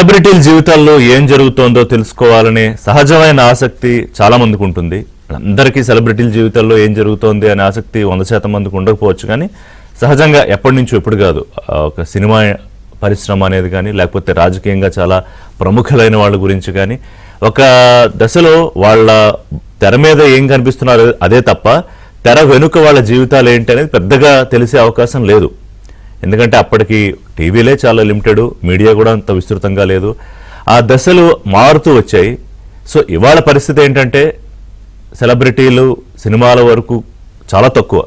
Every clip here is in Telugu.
సెలబ్రిటీల జీవితాల్లో ఏం జరుగుతోందో తెలుసుకోవాలనే సహజమైన ఆసక్తి చాలా మందికి ఉంటుంది. అందరికీ సెలబ్రిటీల జీవితాల్లో ఏం జరుగుతోంది అనే ఆసక్తి 100% మందికి ఉండకపోవచ్చు. కానీ సహజంగా ఎప్పటి నుంచో ఎప్పుడు కాదు ఒక సినిమా పరిశ్రమ అనేది కానీ లేకపోతే రాజకీయంగా చాలా ప్రముఖులైన వాళ్ళ గురించి కానీ ఒక దశలో వాళ్ళ తెర మీద ఏం కనిపిస్తున్నారో అదే తప్ప తెర వెనుక వాళ్ళ జీవితాలు ఏంటి అనేది పెద్దగా తెలిసే అవకాశం లేదు. ఎందుకంటే అప్పటికి టీవీలే చాలా లిమిటెడ్, మీడియా కూడా అంత విస్తృతంగా లేదు. ఆ దశలు మారుతూ వచ్చాయి. సో ఇవాళ పరిస్థితి ఏంటంటే సెలబ్రిటీలు సినిమాల వరకు చాలా తక్కువ,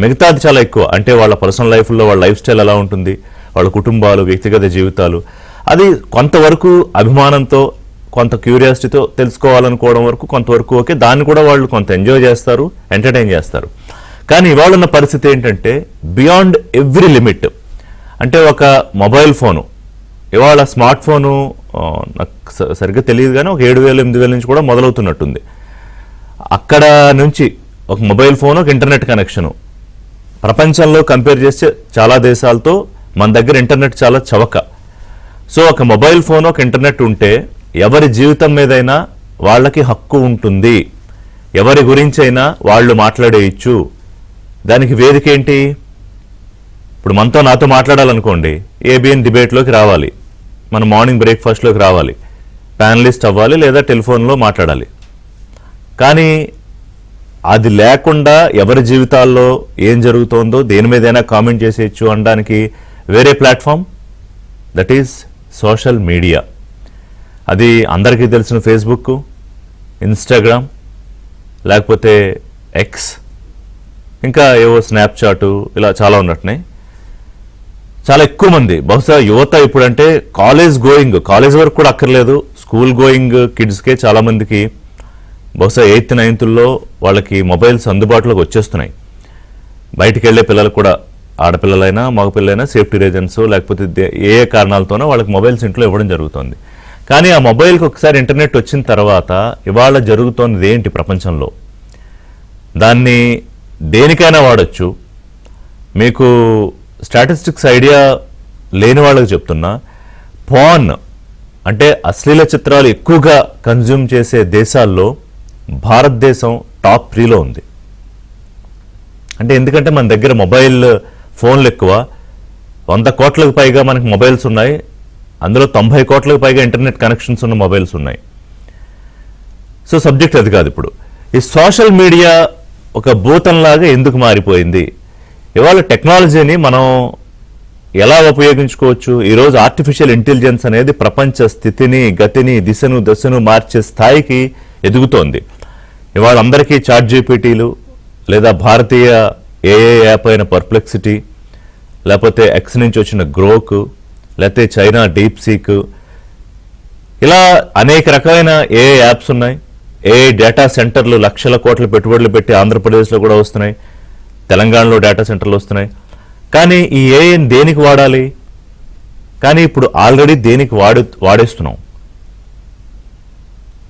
మిగతాది చాలా ఎక్కువ. అంటే వాళ్ళ పర్సనల్ లైఫ్లో వాళ్ళ లైఫ్ స్టైల్ ఎలా ఉంటుంది, వాళ్ళ కుటుంబాలు, వ్యక్తిగత జీవితాలు, అది కొంతవరకు అభిమానంతో కొంత క్యూరియాసిటీతో తెలుసుకోవాలనుకోవడం వరకు కొంతవరకు ఓకే, దాన్ని కూడా వాళ్ళు కొంత ఎంజాయ్ చేస్తారు, ఎంటర్టైన్ చేస్తారు. కానీ ఇవాళ ఉన్న పరిస్థితి ఏంటంటే బియాండ్ ఎవ్రీ లిమిట్. అంటే ఒక మొబైల్ ఫోను, ఇవాళ స్మార్ట్ ఫోను నాకు సరిగ్గా తెలియదు కానీ ఒక 7,000-8,000 నుంచి కూడా మొదలవుతున్నట్టుంది. అక్కడ నుంచి ఒక మొబైల్ ఫోన్, ఒక ఇంటర్నెట్ కనెక్షను, ప్రపంచంలో కంపేర్ చేస్తే చాలా దేశాలతో మన దగ్గర ఇంటర్నెట్ చాలా చవక. సో ఒక మొబైల్ ఫోన్, ఒక ఇంటర్నెట్ ఉంటే ఎవరి జీవితం మీదైనా వాళ్ళకి హక్కు ఉంటుంది, ఎవరి గురించైనా వాళ్ళు మాట్లాడేయచ్చు. దానికి వేదిక ఏంటి? ఇప్పుడు మనతో నాతో మాట్లాడాలనుకోండి, ఏబిఎన్ డిబేట్లోకి రావాలి, మన మార్నింగ్ బ్రేక్ఫాస్ట్లోకి రావాలి, ప్యానలిస్ట్ అవ్వాలి, లేదా టెలిఫోన్లో మాట్లాడాలి. కానీ అది లేకుండా ఎవరి జీవితాల్లో ఏం జరుగుతోందో దేని మీదైనా కామెంట్ చేసేయచ్చు అనడానికి వేరే platform, that is social media. అది అందరికీ తెలిసిన ఫేస్బుక్, ఇన్స్టాగ్రామ్, లేకపోతే ఎక్స్, ఇంకా ఏవో స్నాప్చాట్, ఇలా చాలా ఉన్నట్టున్నాయి. చాలా ఎక్కువ మంది, బహుశా యువత ఇప్పుడంటే కాలేజ్ వరకు కూడా అక్కర్లేదు, స్కూల్ గోయింగ్ కిడ్స్కే చాలా మందికి బహుశా 8th 9th వాళ్ళకి మొబైల్స్ అందుబాటులోకి వచ్చేస్తున్నాయి. బయటికి వెళ్ళే పిల్లలకు కూడా, ఆడపిల్లలైనా మగపిల్లలైనా సేఫ్టీ రీజన్స్ లేకపోతే ఏ కారణాలతోనో వాళ్ళకి మొబైల్స్ ఇంట్లో ఇవ్వడం జరుగుతుంది. కానీ ఆ మొబైల్కి ఒకసారి ఇంటర్నెట్ వచ్చిన తర్వాత ఇవాళ జరుగుతోంది ఏంటి ప్రపంచంలో, దాన్ని దేనికైనా వాడచ్చు. మీకు స్టాటిస్టిక్స్ ఐడియా లేని వాళ్ళకి చెప్తున్నా, పాన్ అంటే అశ్లీల చిత్రాలు ఎక్కువగా కన్జ్యూమ్ చేసే దేశాల్లో భారతదేశం టాప్ 3లో ఉంది. అంటే ఎందుకంటే మన దగ్గర మొబైల్ ఫోన్లు ఎక్కువ, 100 కోట్లకు పైగా మనకి మొబైల్స్ ఉన్నాయి, అందులో 90 కోట్లకు పైగా ఇంటర్నెట్ కనెక్షన్స్ ఉన్న మొబైల్స్ ఉన్నాయి. సో సబ్జెక్ట్ అది కాదు. ఇప్పుడు ఈ సోషల్ మీడియా ఒక భూతంలాగా ఎందుకు మారిపోయింది? ఇవాళ టెక్నాలజీని మనం ఎలా ఉపయోగించుకోవచ్చు? ఈరోజు ఆర్టిఫిషియల్ ఇంటెలిజెన్స్ అనేది ప్రపంచ స్థితిని, గతిని, దశను మార్చే స్థాయికి ఎదుగుతోంది. ఇవాళ అందరికీ చాట్ జీపీటీలు, లేదా భారతీయ ఏఏ యాప్ అయిన పర్ప్లెక్సిటీ, లేకపోతే ఎక్స్ నుంచి వచ్చిన గ్రోక్, లేకపోతే చైనా డీప్ సీక్, ఇలా అనేక రకమైన ఏఏ యాప్స్ ఉన్నాయి. ఏఐ డేటా సెంటర్లు లక్షల కోట్ల పెట్టుబడులు పెట్టి ఆంధ్రప్రదేశ్లో కూడా వస్తున్నాయి, తెలంగాణలో డేటా సెంటర్లు వస్తున్నాయి. కానీ ఈ ఏఐని దేనికి వాడాలి? కానీ ఇప్పుడు ఆల్రెడీ దేనికి వాడేస్తున్నాం.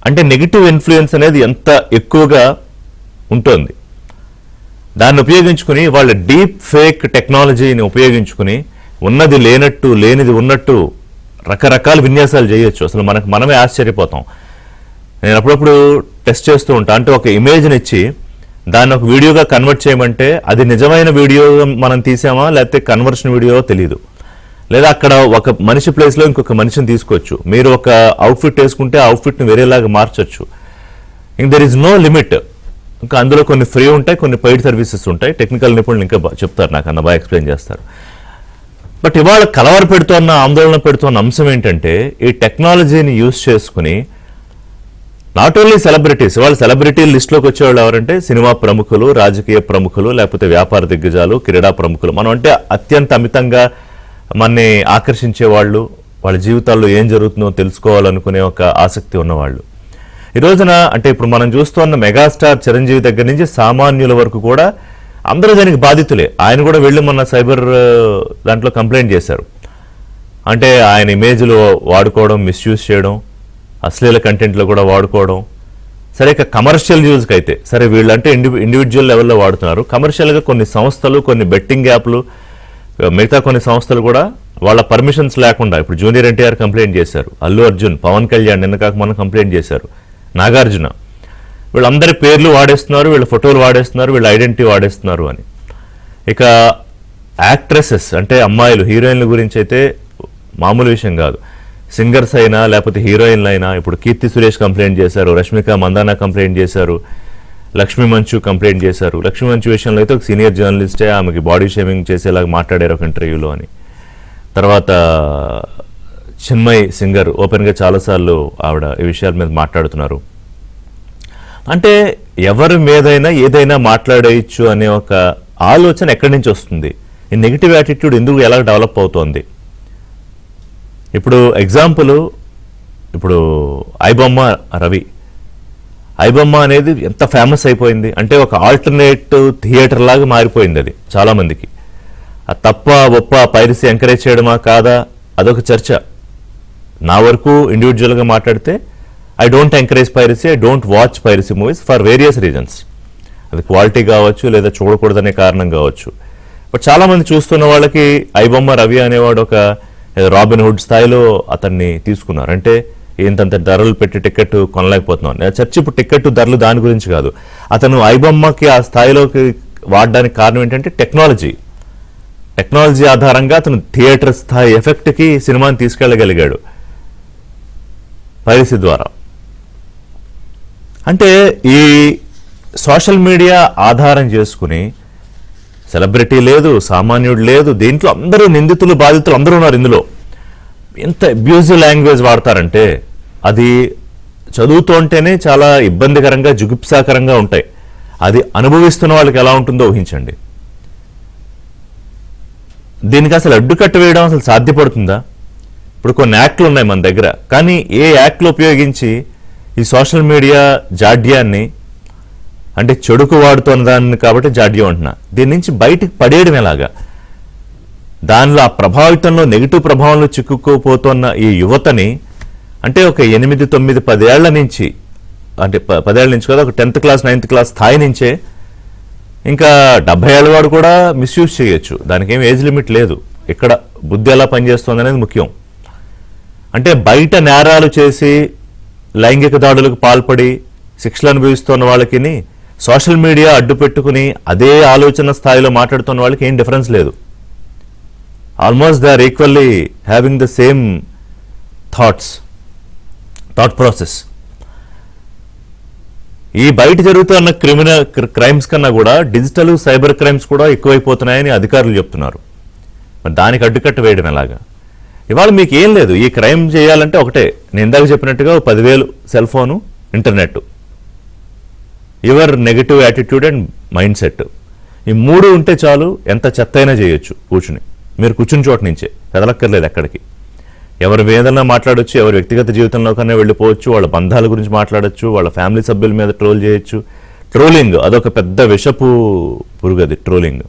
అంటే నెగిటివ్ ఇన్ఫ్లుయెన్స్ అనేది ఎంత ఎక్కువగా ఉంటుంది. దాన్ని ఉపయోగించుకుని వాళ్ళ డీప్ ఫేక్ టెక్నాలజీని ఉపయోగించుకుని ఉన్నది లేనట్టు, లేనిది ఉన్నట్టు రకరకాల విన్యాసాలు చేయొచ్చు. అసలు మనమే ఆశ్చర్యపోతాం. నేను అప్పుడప్పుడు టెస్ట్ చేస్తూ ఉంటాను. అంటే ఒక ఇమేజ్ని ఇచ్చి దాన్ని ఒక వీడియోగా కన్వర్ట్ చేయమంటే అది నిజమైన వీడియో మనం తీసామా లేకపోతే కన్వర్షన్ వీడియో తెలియదు. లేదా అక్కడ ఒక మనిషి ప్లేస్లో ఇంకొక మనిషిని తీసుకోవచ్చు. మీరు ఒక అవుట్ఫిట్ వేసుకుంటే ఆ అవుట్ఫిట్ని వేరేలాగా మార్చొచ్చు. ఇంక దెర్ ఈజ్ నో లిమిట్. ఇంకా అందులో కొన్ని ఫ్రీ ఉంటాయి, కొన్ని పెయిడ్ సర్వీసెస్ ఉంటాయి. టెక్నికల్ నిపుణులు ఇంకా చెప్తారు, నాకు అన్న బాగా ఎక్స్ప్లెయిన్ చేస్తారు. బట్ ఇవాళ కలవర పెడుతున్న, ఆందోళన పెడుతున్న అంశం ఏంటంటే ఈ టెక్నాలజీని యూజ్ చేసుకుని నాట్ ఓన్లీ సెలబ్రిటీస్, వాళ్ళు సెలబ్రిటీ లిస్టులోకి వచ్చేవాళ్ళు ఎవరంటే సినిమా ప్రముఖులు, రాజకీయ ప్రముఖులు, లేకపోతే వ్యాపార దిగ్గజాలు, క్రీడా ప్రముఖులు. మనం అంటే అత్యంత అమితంగా మనని ఆకర్షించే వాళ్ళు, వాళ్ళ జీవితాల్లో ఏం జరుగుతుందో తెలుసుకోవాలనుకునే ఒక ఆసక్తి ఉన్నవాళ్ళు. ఈ రోజున అంటే ఇప్పుడు మనం చూస్తున్న మెగాస్టార్ చిరంజీవి దగ్గర నుంచి సామాన్యుల వరకు కూడా అందరూ దానికి బాధితులే. ఆయన కూడా వెళ్ళి మొన్న సైబర్ దాంట్లో కంప్లైంట్ చేశారు. అంటే ఆయన ఇమేజ్లు వాడుకోవడం, మిస్యూజ్ చేయడం, అశ్లీల కంటెంట్లో కూడా వాడుకోవడం. సరే ఇక కమర్షియల్ యూజ్కి అయితే సరే, వీళ్ళంటే ఇండివిజువల్ లెవెల్లో వాడుతున్నారు. కమర్షియల్గా కొన్ని సంస్థలు, కొన్ని బెట్టింగ్ యాప్లు, మిగతా కొన్ని సంస్థలు కూడా వాళ్ళ పర్మిషన్స్ లేకుండా ఇప్పుడు జూనియర్ ఎన్టీఆర్ కంప్లైంట్ చేశారు, అల్లు అర్జున్, పవన్ కళ్యాణ్ నిన్న కాక మొన్న కంప్లైంట్ చేశారు, నాగార్జున, వీళ్ళందరి పేర్లు వాడేస్తున్నారు, వీళ్ళ ఫోటోలు వాడేస్తున్నారు, వీళ్ళ ఐడెంటిటీ వాడేస్తున్నారు అని. ఇక యాక్ట్రెసెస్ అంటే అమ్మాయిలు, హీరోయిన్ల గురించి అయితే మామూలు విషయం కాదు. సింగర్స్ అయినా లేకపోతే హీరోయిన్లు అయినా, ఇప్పుడు కీర్తి సురేష్ కంప్లైంట్ చేశారు, రష్మిక మందానా కంప్లైంట్ చేశారు, లక్ష్మీ మంచు కంప్లైంట్ చేశారు. లక్ష్మీ మంచు విషయంలో అయితే ఒక సీనియర్ జర్నలిస్టే ఆమెకి బాడీ షేమింగ్ చేసేలాగా మాట్లాడారు ఒక ఇంటర్వ్యూలో అని. తర్వాత చిన్మయ్ సింగర్ ఓపెన్గా చాలాసార్లు ఆవిడ ఈ విషయాల మీద మాట్లాడుతున్నారు. అంటే ఎవరి మీదైనా ఏదైనా మాట్లాడేయచ్చు అనే ఒక ఆలోచన ఎక్కడి నుంచి వస్తుంది? ఈ నెగిటివ్ యాటిట్యూడ్ ఎందుకు ఎలా డెవలప్ అవుతోంది? ఇప్పుడు ఎగ్జాంపుల్, ఇప్పుడు ఐబొమ్మ రవి, ఐబొమ్మ అనేది ఎంత ఫేమస్ అయిపోయింది అంటే ఒక ఆల్టర్నేట్ థియేటర్ లాగా మారిపోయింది అది చాలామందికి. ఆ తప్ప ఒప్ప పైరసీ ఎంకరేజ్ చేయడమా కాదా అదొక చర్చ. నా వరకు ఇండివిజువల్గా మాట్లాడితే I don't encourage piracy, I don't watch piracy movies for various reasons. అది క్వాలిటీ కావచ్చు లేదా చూడకూడదనే కారణం కావచ్చు. బట్ చాలామంది చూస్తున్న వాళ్ళకి ఐబొమ్మ రవి అనేవాడు ఒక రాబిన్ హుడ్ స్థాయిలో అతన్ని తీసుకున్నారు. అంటే ఇంతంత ధరలు పెట్టి టికెట్ కొనలేకపోతున్నాను. చర్చ ఇప్పుడు టికెట్ ధరలు దాని గురించి కాదు. అతను ఐబొమ్మకి ఆ స్థాయిలోకి వాడడానికి కారణం ఏంటంటే టెక్నాలజీ ఆధారంగా అతను థియేటర్ స్థాయి ఎఫెక్ట్కి సినిమాని తీసుకెళ్ళగలిగాడు పైరసీ ద్వారా. అంటే ఈ సోషల్ మీడియా ఆధారం చేసుకుని సెలబ్రిటీ లేదు, సామాన్యుడు లేదు, దీంట్లో అందరూ నిందితులు బాధితులు అందరూ ఉన్నారు. ఇందులో ఎంత అబ్యూజివ్ లాంగ్వేజ్ వాడతారంటే అది చదువుతుంటేనే చాలా ఇబ్బందికరంగా జుగుప్సాకరంగా ఉంటాయి. అది అనుభవిస్తున్న వాళ్ళకి ఎలా ఉంటుందో ఊహించండి. దీనికి అసలు అడ్డుకట్ట వేయడం అసలు సాధ్యపడుతుందా? ఇప్పుడు కొన్ని యాక్ట్లు ఉన్నాయి మన దగ్గర, కానీ ఏ యాక్ట్లు ఉపయోగించి ఈ సోషల్ మీడియా జాడ్యాన్ని, అంటే చెడుకు వాడుతున్న దాన్ని కాబట్టి జాడ్యం అంటున్నా, దీని నుంచి బయటికి పడేయడం ఎలాగా? దానిలో ఆ ప్రభావితంలో నెగిటివ్ ప్రభావంలో చిక్కుకోపోతున్న ఈ యువతని, అంటే ఒక 8, 9, 10 ఏళ్ల నుంచి, అంటే 10 ఏళ్ల నుంచి కదా, ఒక 10th క్లాస్ 9th క్లాస్ స్థాయి నుంచే ఇంకా 70 ఏళ్ళ వాడు కూడా మిస్యూజ్ చేయొచ్చు. దానికి ఏం ఏజ్ లిమిట్ లేదు. ఇక్కడ బుద్ధి ఎలా పనిచేస్తుంది అనేది ముఖ్యం. అంటే బయట నేరాలు చేసి లైంగిక దాడులకు పాల్పడి శిక్షలు అనుభవిస్తున్న వాళ్ళకి సోషల్ మీడియా అడ్డు పెట్టుకుని అదే ఆలోచన స్థాయిలో మాట్లాడుతున్న వాళ్ళకి ఏం డిఫరెన్స్ లేదు. Almost they are equally having the same thought process. ఈ బయట జరుగుతున్న క్రైమ్స్ కన్నా కూడా డిజిటల్ సైబర్ క్రైమ్స్ కూడా ఎక్కువైపోతున్నాయని అధికారులు చెప్తున్నారు. మరి దానికి అడ్డుకట్ట వేయడం ఎలాగా? ఇవాళ మీకు ఏం లేదు, ఈ క్రైమ్ చేయాలంటే ఒకటే, నేను ఇందాక చెప్పినట్టుగా 10,000 cell phone, internet, your negative attitude and mind set, ఈ 3 ఉంటే చాలు. ఎంత చెత్త అయినా చేయొచ్చు కూర్చుని, మీరు కూర్చుని చోట నుంచే కదలక్కర్లేదు ఎక్కడికి. ఎవరి వేదన మాట్లాడొచ్చు, ఎవరి వ్యక్తిగత జీవితంలో కన్నా వెళ్ళిపోవచ్చు, వాళ్ళ బంధాల గురించి మాట్లాడచ్చు, వాళ్ళ ఫ్యామిలీ సభ్యుల మీద ట్రోల్ చేయొచ్చు. ట్రోలింగ్ అదొక పెద్ద విషపు పురుగది. ట్రోలింగ్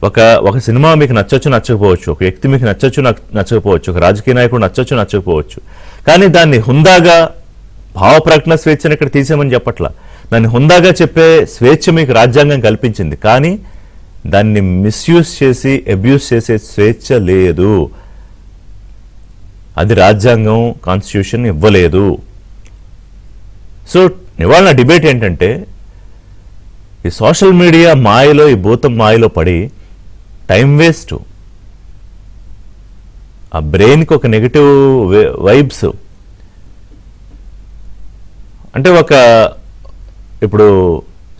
ఒక సినిమా మీకు నచ్చొచ్చు నచ్చకపోవచ్చు, ఒక వ్యక్తి మీకు నచ్చొచ్చు నచ్చకపోవచ్చు, ఒక రాజకీయ నాయకుడు నచ్చొచ్చు నచ్చకపోవచ్చు, కానీ దాన్ని హుందాగా భావ ప్రకటన స్వేచ్ఛను ఇక్కడ తీసేమని చెప్పట్లా. దాన్ని హుందాగా చెప్పే స్వేచ్ఛ మీకు రాజ్యాంగం కల్పించింది, కానీ దాన్ని మిస్యూజ్ చేసి అబ్యూస్ చేసే స్వేచ్ఛ లేదు. అది రాజ్యాంగం, కాన్స్టిట్యూషన్ ఇవ్వలేదు. సో ఇవాళ నా డిబేట్ ఏంటంటే, ఈ సోషల్ మీడియా మాయలో, ఈ భూతం మాయలో పడి టైం వేస్ట్, ఆ బ్రెయిన్కి ఒక నెగిటివ్ వైబ్స్. అంటే ఇప్పుడు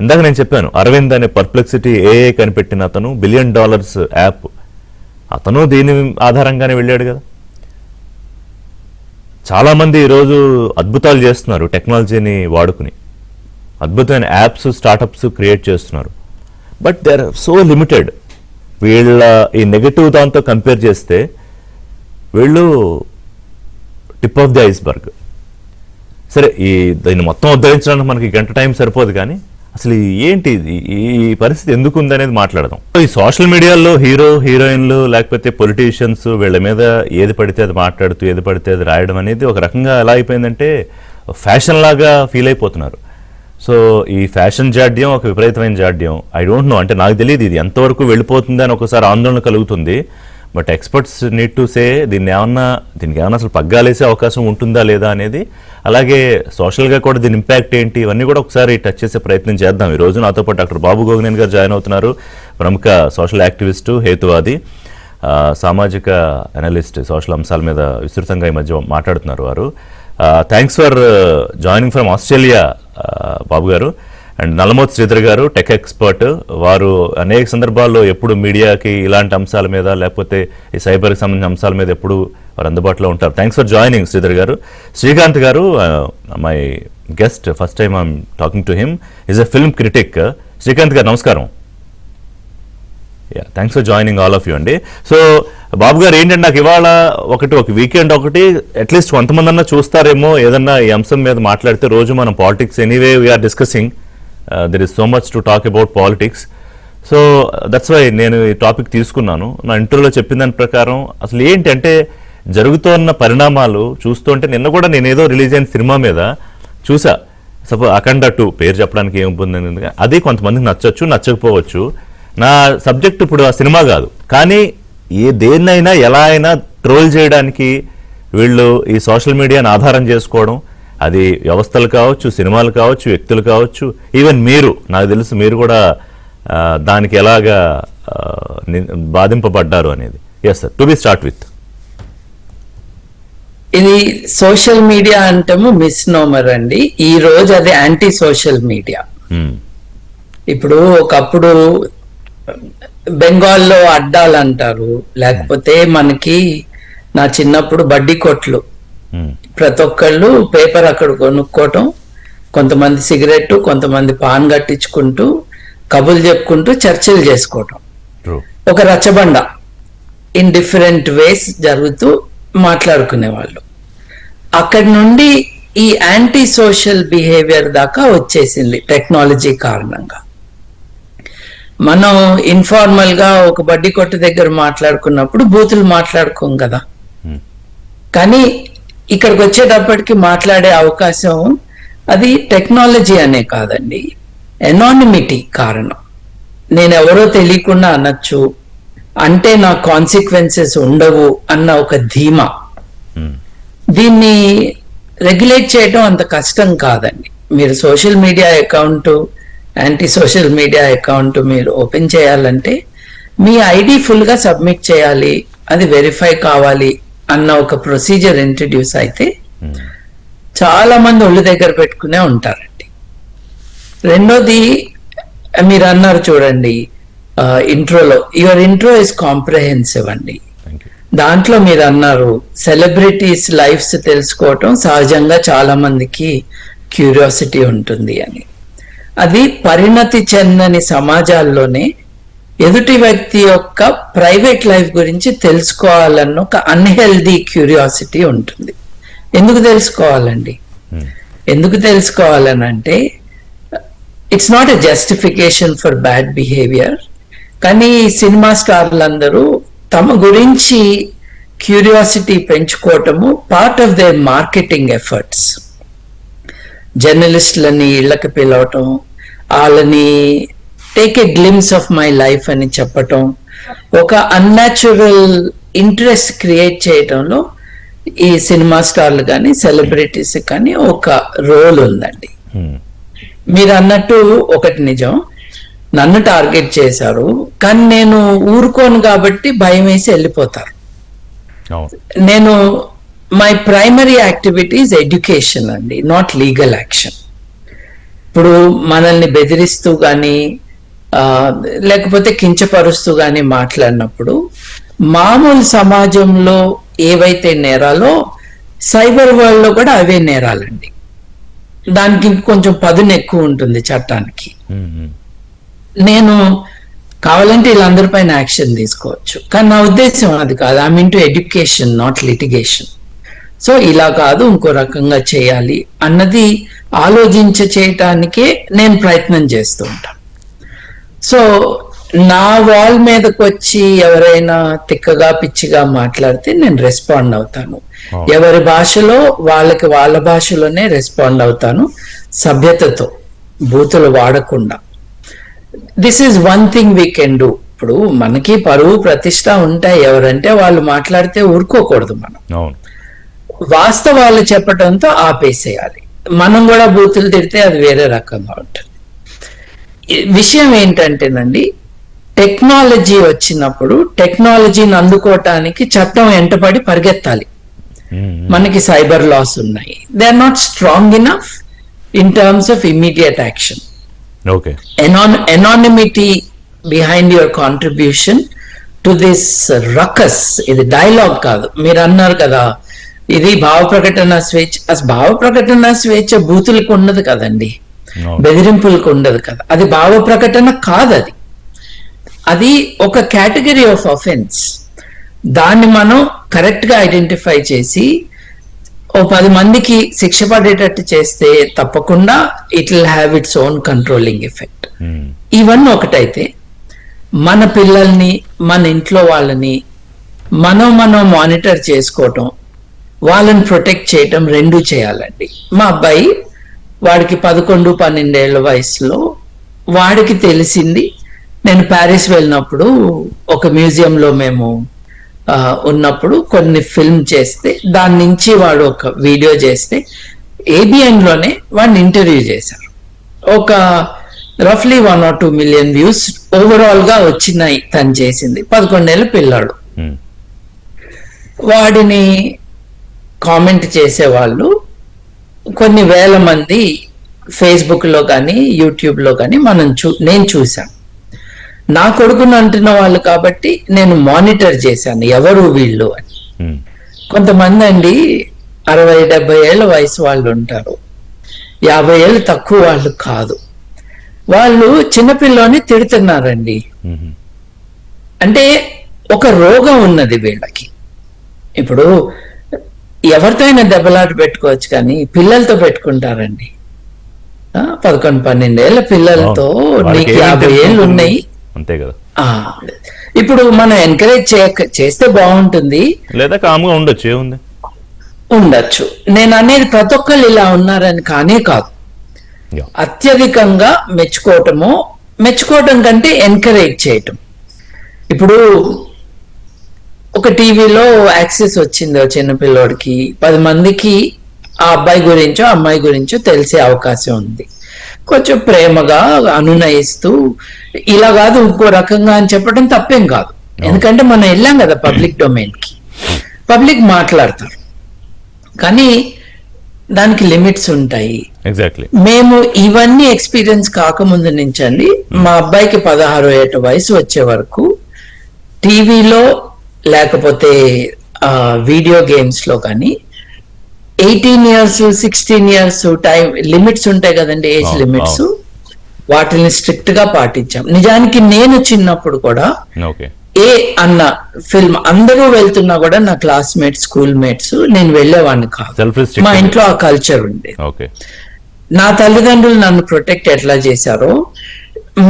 ఇందాక నేను చెప్పాను, అరవింద్ అనే పర్ప్లెక్సిటీ ఏఐ కనిపెట్టిన అతను, $1 బిలియన్ యాప్, అతను దీని ఆధారంగానే వెళ్ళాడు కదా. చాలామంది ఈరోజు అద్భుతాలు చేస్తున్నారు టెక్నాలజీని వాడుకుని, అద్భుతమైన యాప్స్, స్టార్టప్స్ క్రియేట్ చేస్తున్నారు. But they are so limited. వీళ్ళ ఈ నెగటివ్ దాంతో కంపేర్ చేస్తే వీళ్ళు టిప్ ఆఫ్ ది ఐస్బర్గ్. సరే, దీన్ని మొత్తం ఉద్ధరించడానికి మనకి గంట టైం సరిపోదు, కానీ అసలు ఏంటి ఈ పరిస్థితి ఎందుకు ఉందనేది మాట్లాడదాం. ఈ సోషల్ మీడియాలో హీరోయిన్లు లేకపోతే పొలిటీషియన్స్ వీళ్ళ మీద ఏది పడితే అది మాట్లాడుతూ, ఏది పడితే అది రాయడం అనేది ఒక రకంగా ఎలా అయిపోయిందంటే ఫ్యాషన్ లాగా ఫీల్ అయిపోతున్నారు. సో ఈ ఫ్యాషన్ జాడ్యం ఒక విపరీతమైన జాడ్యం. ఐ డోంట్ నో, అంటే నాకు తెలియదు ఇది ఎంతవరకు వెళ్ళిపోతుంది అని ఒకసారి ఆందోళన కలుగుతుంది. But experts need to say దీనికి ఏమన్నా అసలు పగ్గాలేసే అవకాశం ఉంటుందా లేదా అనేది, అలాగే సోషల్గా కూడా దీని ఇంపాక్ట్ ఏంటి, ఇవన్నీ కూడా ఒకసారి టచ్ చేసే ప్రయత్నం చేద్దాం. ఈ రోజు నాతో పాటు డాక్టర్ బాబు గోగినేని గారు జాయిన్ అవుతున్నారు. ప్రముఖ సోషల్ యాక్టివిస్టు, హేతువాది, సామాజిక అనలిస్ట్, సోషల్ అంశాల మీద విస్తృతంగా ఈ మధ్య మాట్లాడుతున్నారు వారు. Thanks for joining from Australia Babu garu. And Nallamothu Sridhar గారు, టెక్ ఎక్స్పర్ట్. వారు అనేక సందర్భాల్లో ఎప్పుడు మీడియాకి ఇలాంటి అంశాల మీద, లేకపోతే ఈ సైబర్కి సంబంధించిన అంశాల మీద ఎప్పుడు వారు అందుబాటులో ఉంటారు. థ్యాంక్స్ ఫర్ జాయినింగ్ శ్రీధర్ గారు. శ్రీకాంత్ గారు, my guest, first time I'm talking to him, is a film critic. Srikanth గారు నమస్కారం. Thanks for joining all of you అండి. సో బాబు గారు, ఏంటంటే నాకు ఇవాళ ఒక వీకెండ్ అట్లీస్ట్ కొంతమంది అన్నా చూస్తారేమో ఏదన్నా ఈ అంశం మీద మాట్లాడితే. రోజు మనం politics anyway we're discussing, there is so much to talk about politics. So that's why నేను ఈ టాపిక్ తీసుకున్నాను. నా ఇంటర్వ్యూలో చెప్పిన దాని ప్రకారం అసలు ఏంటంటే జరుగుతున్న పరిణామాలు చూస్తుంటే, నిన్న కూడా నేను ఏదో రిలీజ్ అయిన సినిమా మీద చూసా. సపోజ్ అఖండ 2 పేరు చెప్పడానికి ఏముంది, అది కొంతమందికి నచ్చచ్చు, నచ్చకపోవచ్చు. నా సబ్జెక్ట్ ఇప్పుడు ఆ సినిమా కాదు, కానీ దేన్నైనా ఎలా అయినా ట్రోల్ చేయడానికి వీళ్ళు ఈ సోషల్ మీడియాని ఆధారం చేసుకోవడం, అది వ్యవస్థలు కావచ్చు, సినిమాలు కావచ్చు, వ్యక్తులు కావచ్చు, ఈవెన్ మీరు, నాకు తెలుసు మీరు కూడా దానికి ఎలాగా బాధింపబడ్డారు అనేది. Yes sir, to be start with. ఇది సోషల్ మీడియా అంటాము మిస్నోమర్ అండి. ఈ రోజు అది యాంటీ సోషల్ మీడియా. ఇప్పుడు ఒకప్పుడు బెంగాల్లో అడ్డాలు అంటారు, లేకపోతే మనకి నా చిన్నప్పుడు బడ్డీ కొట్లు. ప్రతి ఒక్కళ్ళు పేపర్ అక్కడ కొనుక్కోవటం, కొంతమంది సిగరెట్, కొంతమంది పాన్ కట్టించుకుంటూ కబుర్లు చెప్పుకుంటూ చర్చలు చేసుకోవటం, ఒక రచ్చబండ ఇన్ డిఫరెంట్ వేస్ జరుగుతూ మాట్లాడుకునే వాళ్ళు. అక్కడి నుండి ఈ యాంటీ సోషల్ బిహేవియర్ దాకా వచ్చేసింది టెక్నాలజీ కారణంగా. మనం ఇన్ఫార్మల్ గా ఒక బడ్డీ కొట్టు దగ్గర మాట్లాడుకున్నప్పుడు బూతులు మాట్లాడుకోం కదా, కానీ ఇక్కడికి వచ్చేటప్పటికి మాట్లాడే అవకాశం, అది టెక్నాలజీ అనే కాదండి, ఎనానిమిటీ కారణం. నేను ఎవరో తెలియకుండా అనొచ్చు అంటే నా కాన్సిక్వెన్సెస్ ఉండవు అన్న ఒక ధీమా. దీన్ని రెగ్యులేట్ చేయడం అంత కష్టం కాదండి. మీరు social media account, anti social media account మీరు ఓపెన్ చేయాలంటే మీ ఐడి ఫుల్ గా సబ్మిట్ చేయాలి, అది వెరిఫై కావాలి అన్న ఒక ప్రొసీజర్ ఇంట్రడ్యూస్ అయితే చాలా మంది ఒళ్ళు దగ్గర పెట్టుకునే ఉంటారండి. రెండోది, మీరు అన్నారు చూడండి ఇంట్రోలో, యువర్ ఇంట్రో ఇస్ కాంప్రహెన్సివ్ అండి. దాంట్లో మీరు అన్నారు సెలబ్రిటీస్ లైఫ్స్ తెలుసుకోవటం సహజంగా చాలా మందికి క్యూరియాసిటీ ఉంటుంది అని. అది పరిణతి చెందని సమాజాల్లోనే ఎదుటి వ్యక్తి యొక్క ప్రైవేట్ లైఫ్ గురించి తెలుసుకోవాలన్న ఒక అన్హెల్దీ క్యూరియాసిటీ ఉంటుంది. ఎందుకు తెలుసుకోవాలండి? ఎందుకు తెలుసుకోవాలనంటే it's not a justification for bad behaviour. కానీ సినిమా స్టార్లందరూ తమ గురించి క్యూరియాసిటీ పెంచుకోవటము part of their marketing efforts. జర్నలిస్టులని ఇళ్లకి పిలవటం, వాళ్ళని take a glimpse of my life అని చెప్పటం, ఒక అన్యాచురల్ ఇంట్రెస్ట్ క్రియేట్ చేయటంలో ఈ సినిమా స్టార్లు కానీ సెలబ్రిటీస్ కానీ ఒక రోల్ ఉందండి. మీరు అన్నట్టు ఒకటి నిజం, నన్ను టార్గెట్ చేశారు కానీ నేను ఊరుకోను కాబట్టి భయం వేసి వెళ్ళిపోతారు. నేను మై ప్రైమరీ యాక్టివిటీస్ ఎడ్యుకేషన్ అండి, నాట్ లీగల్ యాక్షన్. ఇప్పుడు మనల్ని బెదిరిస్తూ కానీ లేకపోతే కించపరుస్తూ కానీ మాట్లాడినప్పుడు మామూలు సమాజంలో ఏవైతే నేరాలో సైబర్ వరల్డ్ లో కూడా అవే నేరాలండి. దానికి కొంచెం పదును ఎక్కువ ఉంటుంది చట్టానికి. నేను కావాలంటే వీళ్ళందరిపైన యాక్షన్ తీసుకోవచ్చు, కానీ నా ఉద్దేశం అది కాదు. I mean to education, not litigation. So ఇలా కాదు, ఇంకో రకంగా చేయాలి అన్నది చేయటానికే నేను ప్రయత్నం చేస్తూ ఉంటాను. సో నా వాల్ మీదకి వచ్చి ఎవరైనా తిక్కగా పిచ్చిగా మాట్లాడితే నేను రెస్పాండ్ అవుతాను. ఎవరి భాషలో వాళ్ళకి వాళ్ళ భాషలోనే రెస్పాండ్ అవుతాను, సభ్యతతో, బూతులు వాడకుండా. This is one thing we can do. ఇప్పుడు మనకి పరువు ప్రతిష్ట ఉంటాయి, ఎవరంటే వాళ్ళు మాట్లాడితే ఊరుకోకూడదు మనం. అవును. వాస్తవాలు చెప్పడంతో ఆపేసేయాలి. మనం కూడా బూతులు తిడితే అది వేరే రకంగా ఉంటుంది. విషయం ఏంటంటేనండి, టెక్నాలజీ వచ్చినప్పుడు టెక్నాలజీని అందుకోవటానికి చట్టం వెంటబడి పరిగెత్తాలి. మనకి సైబర్ లాస్ ఉన్నాయి, they are not strong enough in terms of immediate action. Okay. Anonymity behind your contribution to this ruckus, ఇది డైలాగ్ కాదు. మీరు అన్నారు కదా ఇది భావ ప్రకటన స్వేచ్ఛ. అసలు భావ ప్రకటన స్వేచ్ఛ బూతులకు ఉండదు కదండి, బెదిరింపులకు ఉండదు కదా. అది భావ ప్రకటన కాదు, అది ఒక కేటగిరీ ఆఫ్ అఫెన్స్. దాన్ని మనం కరెక్ట్ గా ఐడెంటిఫై చేసి ఓ 10 మందికి శిక్ష పడేటట్టు చేస్తే తప్పకుండా it will have its own controlling effect. ఇవన్నీ ఒకటైతే మన పిల్లల్ని, మన ఇంట్లో వాళ్ళని మనం మానిటర్ చేసుకోవటం, వాళ్ళని ప్రొటెక్ట్ చేయటం రెండూ చేయాలండి. మా అబ్బాయి వాడికి 11-12 ఏళ్ల వయసులో వాడికి తెలిసింది. నేను ప్యారిస్ వెళ్ళినప్పుడు ఒక మ్యూజియంలో మేము ఉన్నప్పుడు కొన్ని ఫిల్మ్ చేస్తే దాని నుంచి వాడు ఒక వీడియో చేస్తే ABN లోనే వాడిని ఇంటర్వ్యూ చేశారు. ఒక రఫ్లీ 1 or 2 million వ్యూస్ ఓవరాల్ గా వచ్చినాయి తను చేసింది. 11 ఏళ్ళ పిల్లాడు. వాడిని కామెంట్ చేసేవాళ్ళు కొన్ని వేల మంది ఫేస్బుక్ లో కానీ యూట్యూబ్ లో కానీ నేను చూశాను. నా కొడుకును అంటున్న వాళ్ళు కాబట్టి నేను మానిటర్ చేశాను ఎవరు వీళ్ళు అని. కొంతమంది అండి 60-70 ఏళ్ళ వయసు వాళ్ళు ఉంటారు, 50 ఏళ్ళు తక్కువ వాళ్ళు కాదు. వాళ్ళు చిన్నపిల్లని తిడుతున్నారండి. అంటే ఒక రోగం ఉన్నది వీళ్ళకి. ఇప్పుడు ఎవరితో అయినా దెబ్బలాట పెట్టుకోవచ్చు, కానీ పిల్లలతో పెట్టుకుంటారండి. 11-12 ఏళ్ళ పిల్లలతో నీకు 50 ఏళ్ళు ఉన్నాయి అంతే కదా. ఇప్పుడు మనం ఎంకరేజ్ చేస్తే బాగుంటుంది, లేదా కామ్గా ఉండొచ్చు, ఏముంది ఉండొచ్చు. నేను అనేది ప్రతి ఒక్కళ్ళు ఇలా ఉన్నారని కానే కాదు. అత్యధికంగా మెచ్చుకోవటం కంటే ఎంకరేజ్ చేయటం. ఇప్పుడు ఒక టీవీలో యాక్సెస్ వచ్చింది చిన్నపిల్లోడికి, 10 మందికి ఆ అబ్బాయి గురించో అమ్మాయి గురించో తెలిసే అవకాశం ఉంది. కొంచెం ప్రేమగా అనునయిస్తూ ఇలా కాదు ఇంకో రకంగా అని చెప్పడం తప్పేం కాదు. ఎందుకంటే మనం వెళ్ళాం కదా పబ్లిక్ డొమైన్ కి, పబ్లిక్ మాట్లాడతారు, కానీ దానికి లిమిట్స్ ఉంటాయి. మేము ఇవన్నీ ఎక్స్పీరియన్స్ కాకముందు నుంచి అండి, మా అబ్బాయికి 16 ఏళ్ల వయసు వచ్చే వరకు టీవీలో లేకపోతే వీడియో గేమ్స్ లో కానీ 18 years 16 years టైం లిమిట్స్ ఉంటాయి కదండి, ఏజ్ లిమిట్స్, వాటిని స్ట్రిక్ట్ గా పాటించాం. నిజానికి నేను చిన్నప్పుడు కూడా ఏ అన్న ఫిల్మ్ అందరూ వెళ్తున్నా కూడా నా క్లాస్మేట్స్, స్కూల్ మేట్స్, నేను వెళ్ళేవాడిని కాదు. మా ఇంట్లో ఆ కల్చర్ ఉండేది. నా తల్లిదండ్రులు నన్ను ప్రొటెక్ట్ ఎట్లా చేశారో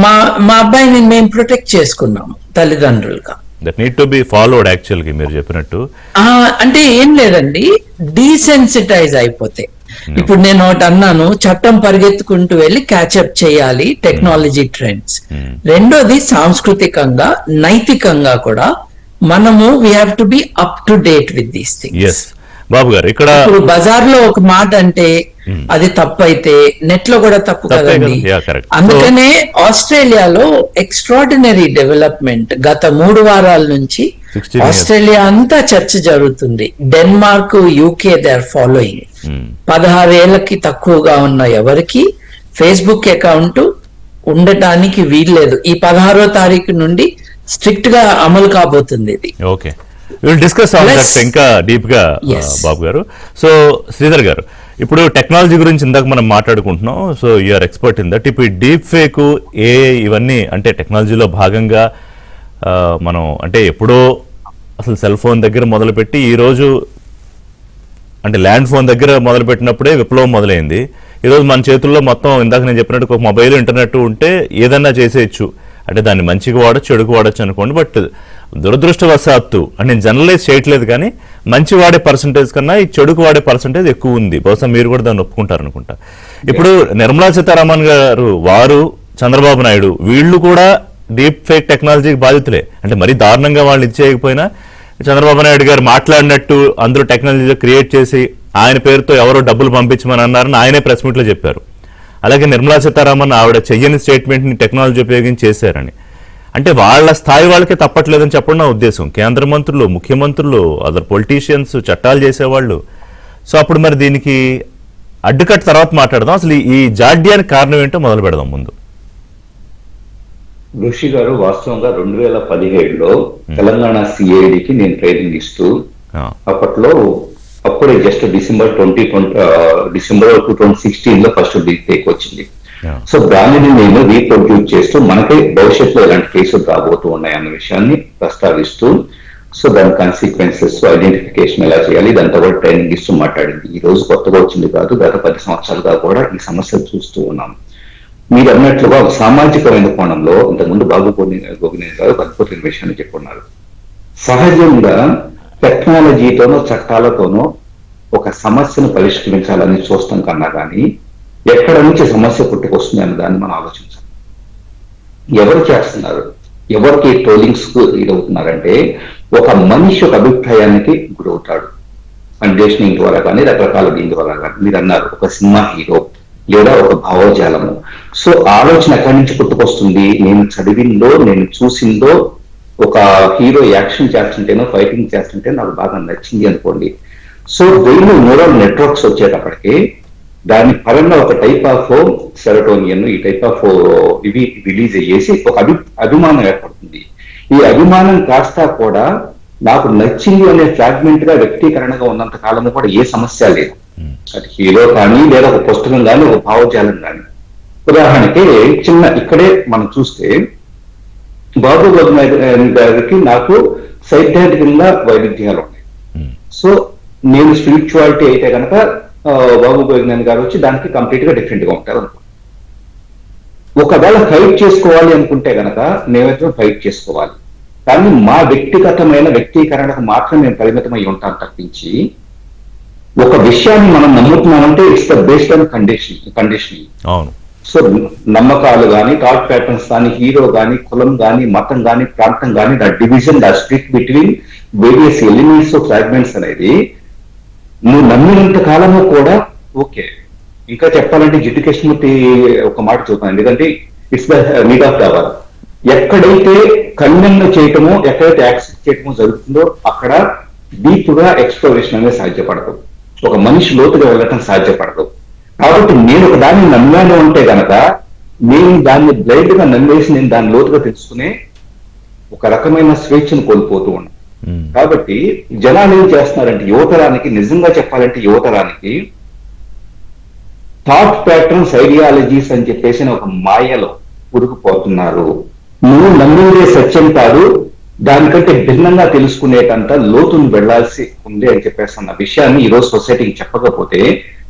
మా అబ్బాయిని మేము ప్రొటెక్ట్ చేసుకున్నాము తల్లిదండ్రులుగా. That need to be followed యాక్చువల్గా మీరు చెప్పినట్టు. అంటే ఏం లేదండి, డీసెన్సిటైజ్ అయిపోతే. ఇప్పుడు నేను ఒకటి అన్నాను, చట్టం పరిగెత్తుకుంటూ వెళ్ళి క్యాచప్ చేయాలి టెక్నాలజీ ట్రెండ్స్. రెండోది సాంస్కృతికంగా, నైతికంగా కూడా మనము we have to be up to date with these things. Babu garu, ఇక్కడ ఇప్పుడు బజార్ లో ఒక మాట అంటే అది తప్పు అయితే నెట్ లో కూడా తప్పు కదండి. అందుకనే ఆస్ట్రేలియాలో ఎక్స్ట్రాడినరీ డెవలప్మెంట్ గత 3 వారాల నుంచి ఆస్ట్రేలియా అంతా చర్చ జరుగుతుంది. Denmark, UK they are following. 16 ఏళ్లకి తక్కువగా ఉన్న ఎవరికి ఫేస్బుక్ అకౌంట్ ఉండటానికి వీల్లేదు. ఈ 16వ తారీఖు నుండి స్ట్రిక్ట్ గా అమలు కాబోతుంది ఇది. Okay, will discuss on that ఇంకా డీప్ గా బాబు గారు. సో శ్రీధర్ గారు, ఇప్పుడు టెక్నాలజీ గురించి ఇందాక మనం మాట్లాడుకుంటున్నాం. So you're expert in that. ఇప్పుడు డీప్ ఫేక్, ఇవన్నీ అంటే టెక్నాలజీలో భాగంగా మనం అంటే ఎప్పుడో అసలు సెల్ ఫోన్ దగ్గర మొదలుపెట్టి ఈరోజు అంటే ల్యాండ్ ఫోన్ దగ్గర మొదలుపెట్టినప్పుడే విప్లవం మొదలైంది. ఈరోజు మన చేతుల్లో మొత్తం ఇందాక నేను చెప్పినట్టు ఒక మొబైల్, ఇంటర్నెట్ ఉంటే ఏదన్నా చేసేయచ్చు. అంటే దాన్ని మంచిగా వాడచ్చు, చెడుకు వాడచ్చు అనుకోండి. బట్ దురదృష్టవశాత్తు అంటే నేను జనరలైజ్ చేయట్లేదు, కానీ మంచి వాడే పర్సంటేజ్ కన్నా ఈ చెడుకు వాడే పర్సంటేజ్ ఎక్కువ ఉంది. బహుశా మీరు కూడా దాన్ని ఒప్పుకుంటారు అనుకుంటా. ఇప్పుడు నిర్మలా సీతారామన్ గారు, వారు, చంద్రబాబు నాయుడు, వీళ్ళు కూడా డీప్ ఫేక్ టెక్నాలజీకి బాధితులే. అంటే మరీ దారుణంగా వాళ్ళు ఇది చేయకపోయినా చంద్రబాబు నాయుడు గారు మాట్లాడినట్టు అందులో టెక్నాలజీలో క్రియేట్ చేసి ఆయన పేరుతో ఎవరో డబ్బులు పంపించమని అన్నారని ఆయనే ప్రెస్ మీట్లో చెప్పారు. అలాగే నిర్మలా సీతారామన్ ఆవిడ చెయ్యని స్టేట్మెంట్ని టెక్నాలజీ ఉపయోగించి చేశారని. అంటే వాళ్ళ స్థాయి వాళ్ళకే తప్పట్లేదని చెప్పడం నా ఉద్దేశం. కేంద్ర మంత్రులు, ముఖ్యమంత్రులు, అదర్ పొలిటీషియన్స్, చట్టాలు చేసేవాళ్ళు. సో అప్పుడు మరి దీనికి అడ్డుకట్ట తర్వాత మాట్లాడదాం. అసలు ఈ జాడ్యానికి కారణం ఏంటో మొదలు పెడదాం ముందు. ఋషి గారు, వాస్తవంగా 2017లో తెలంగాణ సిఐడికి నేను ట్రైనింగ్ ఇస్తూ అప్పట్లో అప్పుడే just December 2016 first deep fake వచ్చింది. సో దానిని నేను రీప్రొడ్యూస్ చేస్తూ మనకే భవిష్యత్తులో ఎలాంటి కేసులు రాబోతూ ఉన్నాయన్న విషయాన్ని ప్రస్తావిస్తూ, సో దాని కాన్సిక్వెన్సెస్, ఐడెంటిఫికేషన్ ఎలా చేయాలి, ఇదంతా కూడా ట్రైనింగ్ ఇస్తూ మాట్లాడింది. ఈ రోజు కొత్తగా వచ్చింది కాదు, గత 10 సంవత్సరాలుగా కూడా ఈ సమస్యలు చూస్తూ ఉన్నాం. మీరు అన్నట్లుగా ఒక సామాజికమైన కోణంలో ఇంతకుముందు బాబు గోగినేని గారు అద్భుతమైన విషయాన్ని చెప్పుకున్నారు. సహజంగా టెక్నాలజీతోనో చట్టాలతోనో ఒక సమస్యను పరిష్కరించాలని చూస్తాం కన్నా కానీ ఎక్కడ నుంచి సమస్య పుట్టుకొస్తుంది అన్న దాన్ని మనం ఆలోచించాలి. ఎవరు చేస్తున్నారు, ఎవరికి ట్రోలింగ్స్ ఇదవుతున్నారంటే ఒక మనిషి ఒక అభిప్రాయానికి గురవుతాడు. కండిషనింగ్ ద్వారా కానీ రకరకాల దీని ద్వారా కానీ. మీరు అన్నారు ఒక సినిమా హీరో లేదా ఒక భావజాలము. సో ఆలోచన ఎక్కడి నుంచి పుట్టుకొస్తుంది? నేను చదివిందో, నేను చూసిందో, ఒక హీరో యాక్షన్ చేస్తుంటేనో, ఫైటింగ్ చేస్తుంటే నాకు బాగా నచ్చింది అనుకోండి. సో బ్రెయిన్ న్యూరల్ నెట్వర్క్స్ వచ్చేటప్పటికి దాని పరంగా ఒక టైప్ ఆఫ్ సెరోటోనియన్, ఈ టైప్ ఆఫ్ ఇవి రిలీజ్ అయ్యేసి ఒక అభిమానం ఏర్పడుతుంది. ఈ అభిమానం కాస్త కూడా నాకు నచ్చింది అనే ఫ్రాగ్మెంట్ గా వ్యక్తీకరణగా ఉన్నంత కాలము కూడా ఏ సమస్య లేదు. అది హీరో కానీ లేదా ఒక పుస్తకం కానీ ఒక భావజాలం కానీ. ఉదాహరణకి చిన్న ఇక్కడే మనం చూస్తే బాబు గారికి నాకు సైద్ధాంతికంగా వైవిధ్యాలు ఉన్నాయి. సో నేను స్పిరిచువాలిటీ అయితే కనుక బాబు గోగినేని గారు వచ్చి దానికి కంప్లీట్ గా డిఫరెంట్ గా ఉంటారు అనుకో. ఒకవేళ ఫైట్ చేసుకోవాలి అనుకుంటే గనక నేనైతే ఫైట్ చేసుకోవాలి, కానీ మా వ్యక్తిగతమైన వ్యక్తీకరణకు మాత్రం నేను పరిమితమై ఉంటాను తప్పించి ఒక విషయాన్ని మనం నమ్ముతున్నామంటే it's the based on conditioning. అవును. సో నమ్మకాలు కానీ, థాట్ ప్యాటర్న్స్ కానీ, హీరో కానీ, కులం కానీ, మతం కానీ, ప్రాంతం కానీ, the division, the split between various elements of fragments అనేది నువ్వు నమ్మినంత కాలము కూడా ఓకే. ఇంకా చెప్పాలంటే జిడ్డు కృష్ణమూర్తి ఒక మాట చూద్దాం, ఎందుకంటే it's the need of the hour. ఎక్కడైతే కన్వెన్ చేయటమో, ఎక్కడైతే యాక్సెప్ట్ చేయటమో జరుగుతుందో అక్కడ డీప్ గా ఎక్స్ప్లోరేషన్ అనేది సాధ్యపడదు. ఒక మనిషి లోతుగా వెళ్ళటం సాధ్యపడదు. కాబట్టి నేను ఒక దాన్ని నమ్మాను అంటే గనక నేను దాన్ని బ్లైండ్ గా నమ్మేసి నేను దాన్ని లోతుగా తెలుసుకునే ఒక రకమైన స్వేచ్ఛను కోల్పోతూ ఉన్నాను. కాబట్టి జనాలు ఏం చేస్తున్నారంటే యువతరానికి, నిజంగా చెప్పాలంటే యువతరానికి థాట్ ప్యాటర్న్స్, ఐడియాలజీస్ అని చెప్పేసి ఒక మాయలో ఉరుకుపోతున్నారు. నువ్వు నమ్మిందే సత్యం కాదు, దానికంటే భిన్నంగా తెలుసుకునేటంత లోతును వెళ్లాల్సి ఉంది అని చెప్పేసి అన్న విషయాన్ని ఈరోజు సొసైటీకి చెప్పకపోతే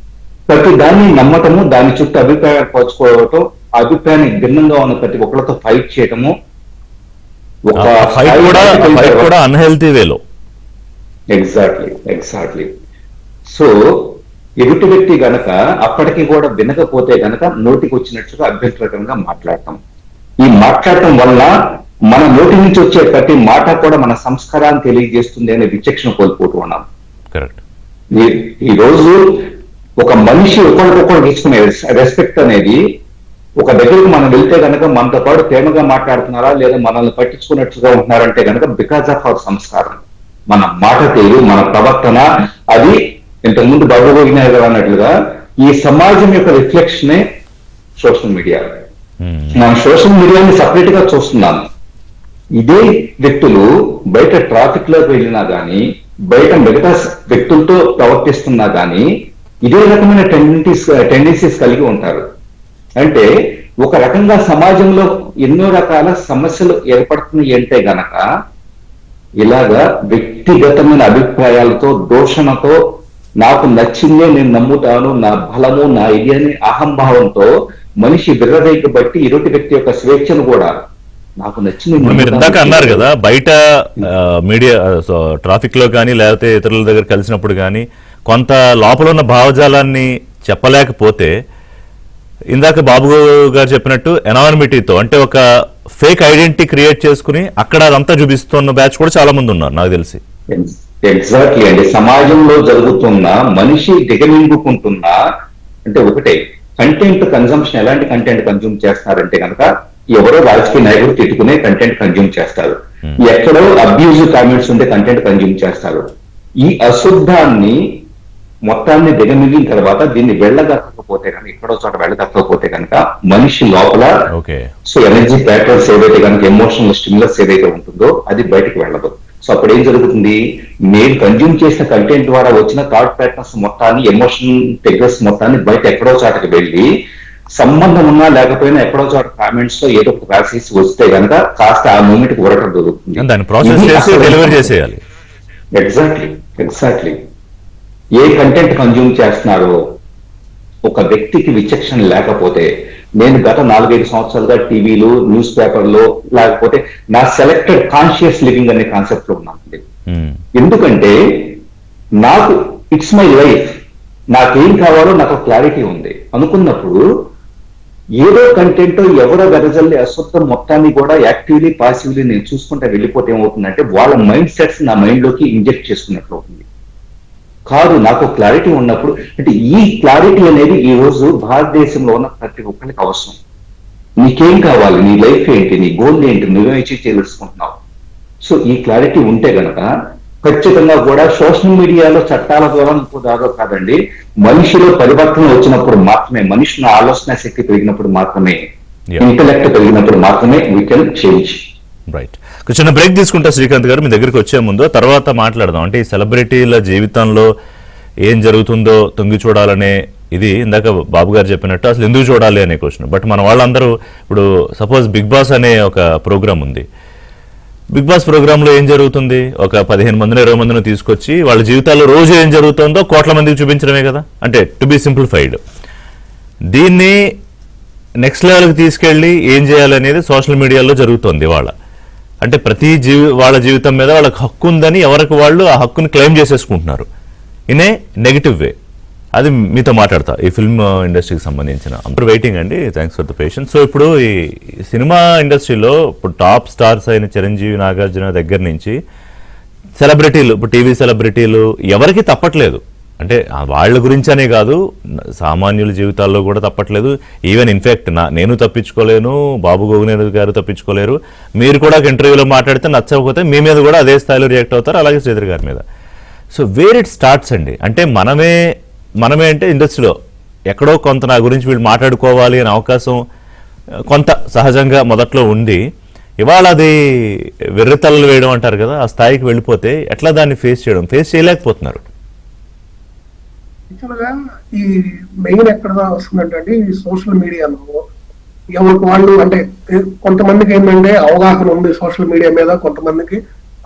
ప్రతి దాన్ని నమ్మటము, దాని చుట్టూ అభిప్రాయాలు పంచుకోవటం, అభిప్రాయానికి భిన్నంగా ఉన్న ప్రతి ఒక్కరితో ఫైట్ చేయటము, అన్హెల్తీ వేలో. ఎగ్జాక్ట్లీ. సో ఎదుటి వ్యక్తి గనక అప్పటికి కూడా వినకపోతే గనక నోటికి వచ్చినట్టుగా అభ్యంతరకరంగా మాట్లాడటం. ఈ మాట్లాడటం వల్ల మన నోటి నుంచి వచ్చే ప్రతి మాట కూడా మన సంస్కారాన్ని తెలియజేస్తుంది అనే విచక్షణ కోల్పోతూ ఉన్నాం. కరెక్ట్. ఈ రోజు ఒక మనిషి ఒకరికొకరు తీసుకునే రెస్పెక్ట్ అనేది, ఒక దగ్గరికి మనం వెళ్తే కనుక మనతో పాటు ప్రేమగా మాట్లాడుతున్నారా లేదా మనల్ని పట్టించుకున్నట్టుగా ఉంటున్నారంటే కనుక బికాస్ ఆఫ్ అవర్ సంస్కారం, మన మాట తీరు, మన ప్రవర్తన. అది ఇంతకుముందు బాబు గోగినేని గారు అన్నట్లుగా ఈ సమాజం యొక్క రిఫ్లెక్షనే సోషల్ మీడియా. మనం సోషల్ మీడియాని సపరేట్ గా చూస్తున్నాం. ఇదే వ్యక్తులు బయట ట్రాఫిక్ లోకి వెళ్ళినా గానీ, బయట మిగతా వ్యక్తులతో ప్రవర్తిస్తున్నా గానీ ఇదే రకమైన టెండెన్సీస్ కలిగి ఉంటారు. అంటే ఒక రకంగా సమాజంలో ఎన్నో రకాల సమస్యలు ఏర్పడుతున్నాయి అంటే గనక ఇలాగా వ్యక్తిగతమైన అభిప్రాయాలతో, దోషణతో, నాకు నచ్చిందే నేను నమ్ముతాను, నా బలము, నా ఐడియాని అహంభావంతో మనిషి విర్రవేగి బట్టి ఇరుటి వ్యక్తి యొక్క స్వేచ్ఛను కూడా నాకు నచ్చింది. మీరు ఇందాక అన్నారు కదా, బయట మీడియా ట్రాఫిక్ లో కానీ లేకపోతే ఇతరుల దగ్గర కలిసినప్పుడు కానీ కొంత లోపల ఉన్న భావజాలాన్ని చెప్పలేకపోతే ఇందాక బాబు గారు చెప్పినట్టు ఎనానిమిటీతో, అంటే ఒక ఫేక్ ఐడెంటిటీ క్రియేట్ చేసుకుని అక్కడ అదంతా చూపిస్తున్న బ్యాచ్ కూడా చాలా మంది ఉన్నారు నాకు తెలిసి. ఎగ్జాక్ట్లీ అండి. సమాజంలో జరుగుతున్న మనిషి దిగమింగుకుంటున్న అంటే ఒకటే కంటెంట్ కన్జంప్షన్. ఎలాంటి కంటెంట్ కన్జ్యూమ్ చేస్తున్నారంటే కనుక ఎవరో రాజకీయ నాయకుడు తిట్టుకునే కంటెంట్ కన్జ్యూమ్ చేస్తారు, ఎక్కడో అబ్యూజివ్ కామెంట్స్ ఉండే కంటెంట్ కన్జ్యూమ్ చేస్తారు. ఈ అశుద్ధాన్ని మొత్తాన్ని దిగమిగిన తర్వాత దీన్ని వెళ్ళదక్కకపోతే కనుక, ఎక్కడో చోట వెళ్ళదక్కకపోతే కనుక మనిషి లోపల సో ఎనర్జీ ప్యాటర్న్స్ ఏదైతే కనుక ఎమోషనల్ స్టిమ్యులస్ ఏదైతే ఉంటుందో అది బయటకు వెళ్ళదు. సో అప్పుడు ఏం జరుగుతుంది, నేను కన్జ్యూమ్ చేసిన కంటెంట్ ద్వారా వచ్చిన థాట్ ప్యాటర్న్స్ మొత్తాన్ని, ఎమోషనల్ ట్రిగ్గర్స్ మొత్తాన్ని బయట ఎక్కడో చోటకి వెళ్ళి సంబంధం ఉన్నా లేకపోయినా ఎక్కడో చోట కామెంట్స్ లో ఏదో ఒక రాసేసి వస్తే కనుక కాస్త ఆ మూమెంట్ కి ఉరకడం జరుగుతుంది. ఎగ్జాక్ట్లీ ఏ కంటెంట్ కన్జ్యూమ్ చేస్తున్నారో ఒక వ్యక్తికి విచక్షణ లేకపోతే, నేను గత 4-5 సంవత్సరాలుగా టీవీలు, న్యూస్ పేపర్లో లేకపోతే నా సెలెక్టెడ్ కాన్షియస్ లివింగ్ అనే కాన్సెప్ట్ లో ఉన్నానండి. ఎందుకంటే నాకు ఇట్స్ మై లైఫ్, నాకేం కావాలో నాకు క్లారిటీ ఉంది అనుకున్నప్పుడు ఏదో కంటెంట్ ఎవరో వెదజల్లి అశుద్ధం మొత్తాన్ని కూడా యాక్టివ్లీ పాసివ్లీ నేను చూసుకుంటే వెళ్ళిపోతే ఏమవుతుందంటే వాళ్ళ మైండ్ సెట్స్ నా మైండ్ లోకి ఇంజెక్ట్ చేసుకున్నట్లు అవుతుంది. కాదు, నాకు క్లారిటీ ఉన్నప్పుడు, అంటే ఈ క్లారిటీ అనేది ఈ రోజు భారతదేశంలో ఉన్న ప్రతి ఒక్కరికి అవసరం. నీకేం కావాలి, నీ లైఫ్ ఏంటి, నీ గోల్ ఏంటి, నువ్వేం అచీవ్ చేయదలుచుకుంటున్నావు. సో ఈ క్లారిటీ ఉంటే గనక ఖచ్చితంగా కూడా సోషల్ మీడియాలో చట్టాల ద్వారా దాదాపు కాదండి, మనిషిలో పరివర్తన వచ్చినప్పుడు మాత్రమే, మనిషిని ఆలోచన శక్తి పెరిగినప్పుడు మాత్రమే, ఇంటలెక్ట్ పెరిగినప్పుడు మాత్రమే వీ కెన్ చేంజ్. రైట్, చిన్న బ్రేక్ తీసుకుంటా శ్రీకాంత్ గారు. మీ దగ్గరికి వచ్చే ముందు తర్వాత మాట్లాడదాం. అంటే ఈ సెలబ్రిటీల జీవితంలో ఏం జరుగుతుందో తొంగి చూడాలనే ఇది ఇందాక బాబు గారు చెప్పినట్టు అసలు ఎందుకు చూడాలి అనే క్వశ్చన్. బట్ మన వాళ్ళందరూ ఇప్పుడు సపోజ్ బిగ్ బాస్ అనే ఒక ప్రోగ్రామ్ ఉంది. బిగ్ బాస్ ప్రోగ్రాంలో ఏం జరుగుతుంది, ఒక 15 మందిని 20 మందిని తీసుకొచ్చి వాళ్ళ జీవితాల్లో రోజు ఏం జరుగుతుందో కోట్ల మందికి చూపించడమే కదా. అంటే టు బి సింప్లిఫైడ్. దీన్ని నెక్స్ట్ లెవెల్కి తీసుకెళ్ళి ఏం చేయాలనేది సోషల్ మీడియాలో జరుగుతుంది వాళ్ళ. అంటే ప్రతి వాళ్ళ జీవితం మీద వాళ్ళకి హక్కు ఉందని ఎవరికి వాళ్ళు ఆ హక్కుని క్లెయిమ్ చేసేసుకుంటున్నారు ఇన్ ఏ నెగిటివ్ వే. అది మీతో మాట్లాడతా ఈ ఫిల్మ్ ఇండస్ట్రీకి సంబంధించిన. అందరూ వెయిటింగ్ అండి, thanks for the patience. So ఇప్పుడు ఈ సినిమా ఇండస్ట్రీలో ఇప్పుడు టాప్ స్టార్స్ అయిన చిరంజీవి, నాగార్జున దగ్గర నుంచి సెలబ్రిటీలు, ఇప్పుడు టీవీ సెలబ్రిటీలు ఎవరికి తప్పట్లేదు. అంటే వాళ్ళ గురించి అనే కాదు, సామాన్యుల జీవితాల్లో కూడా తప్పట్లేదు. ఈవెన్ ఇన్ఫాక్ట్ నేను తప్పించుకోలేను, బాబు గోగునేరు గారు తప్పించుకోలేరు. మీరు కూడా ఒక ఇంటర్వ్యూలో మాట్లాడితే నచ్చకపోతే మీ మీద కూడా అదే స్థాయిలో రియాక్ట్ అవుతారు, అలాగే శ్రీధర్ గారి మీద. సో వేర్ ఇట్ స్టార్ట్స్ అండి. అంటే మనమే అంటే ఇండస్ట్రీలో ఎక్కడో కొంత నా గురించి వీళ్ళు మాట్లాడుకోవాలి అనే అవకాశం కొంత సహజంగా మొదట్లో ఉండి, ఇవాళ అది వెర్రితలలు వేయడం అంటారు కదా, ఆ స్థాయికి వెళ్ళిపోతే ఎట్లా దాన్ని ఫేస్ చేయలేకపోతున్నారు. యాక్చువల్గా ఈ మెయిన్ ఎక్కడ వస్తుందంటే ఈ సోషల్ మీడియాలో ఎవరికి వాళ్ళు, అంటే కొంతమందికి ఏంటంటే అవగాహన ఉంది సోషల్ మీడియా మీద, కొంతమందికి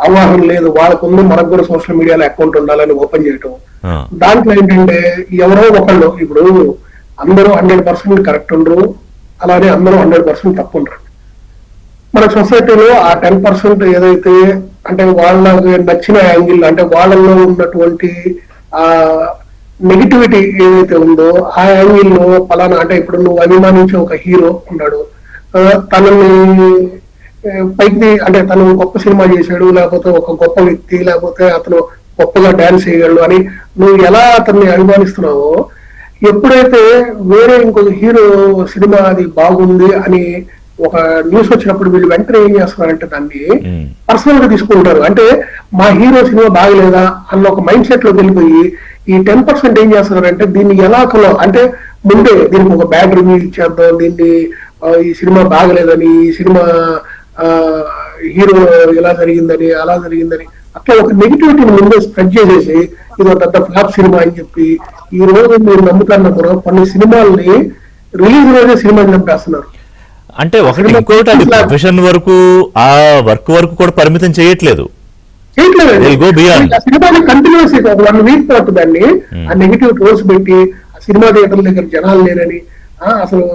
అవగాహన లేదు. వాళ్ళకు ఉంది, మనకు కూడా సోషల్ మీడియాలో అకౌంట్ ఉండాలని ఓపెన్ చేయటం. దాంట్లో ఏంటంటే ఎవరో ఒకళ్ళు, ఇప్పుడు అందరూ 100% కరెక్ట్ ఉండరు, అలానే అందరూ 100% తప్పు ఉండరు. మన సొసైటీలో ఆ 10% ఏదైతే అంటే వాళ్ళకి నచ్చిన యాంగిల్, అంటే వాళ్ళలో ఉన్నటువంటి ఆ నెగిటివిటీ ఏదైతే ఉందో ఆ యాంగిల్లో ఫలానా, అంటే ఇప్పుడు నువ్వు అభిమానించే ఒక హీరో ఉన్నాడు, తనని పైకి, అంటే తను గొప్ప సినిమా చేశాడు, లేకపోతే ఒక గొప్ప వ్యక్తి, లేకపోతే అతను గొప్పగా డాన్స్ చేయగలడు అని నువ్వు ఎలా అతన్ని అభిమానిస్తున్నావో, ఎప్పుడైతే వేరే ఇంకొక హీరో సినిమా అది బాగుంది అని ఒక న్యూస్ వచ్చినప్పుడు వీళ్ళు వెంటనే ఏం చేస్తున్నారంటే దాన్ని పర్సనల్ గా తీసుకుంటారు. అంటే మా హీరో సినిమా బాగలేదా అన్న ఒక మైండ్ సెట్ లోకి వెళ్ళిపోయి ఈ 10% ఏం చేస్తున్నారంటే దీన్ని ఎలా అంటే ముందే దీనికి ఒక బ్యాడ్ రివ్యూ ఇచ్చేద్దాం, దీన్ని ఈ సినిమా బాగలేదని, ఈ సినిమా హీరో ఎలా జరిగిందని, అలా జరిగిందని, అట్లా ఒక నెగిటివిటీని ముందే స్ప్రెడ్ చేసేసి ఇది ఒక పెద్ద ఫ్లాప్ సినిమా అని చెప్పి ఈ రోజు మీరు నమ్ముతున్నప్పుడు కొన్ని సినిమాల్ని రిలీజ్ రోజే సినిమాని చంపేస్తున్నారు. అంటే ఒకటి ఇంకోటి అది ప్రొఫెషన్ వరకు, ఆ వర్క్ వరకు కూడా పరిమితం చేయట్లేదు. సినిమాని కంటిన్యూస్ 1 వీక్ పాటు దాన్ని ఆ నెగిటివ్ ట్రోల్స్ పెట్టి ఆ సినిమా థియేటర్ల దగ్గర జనాలు లేరని, అసలు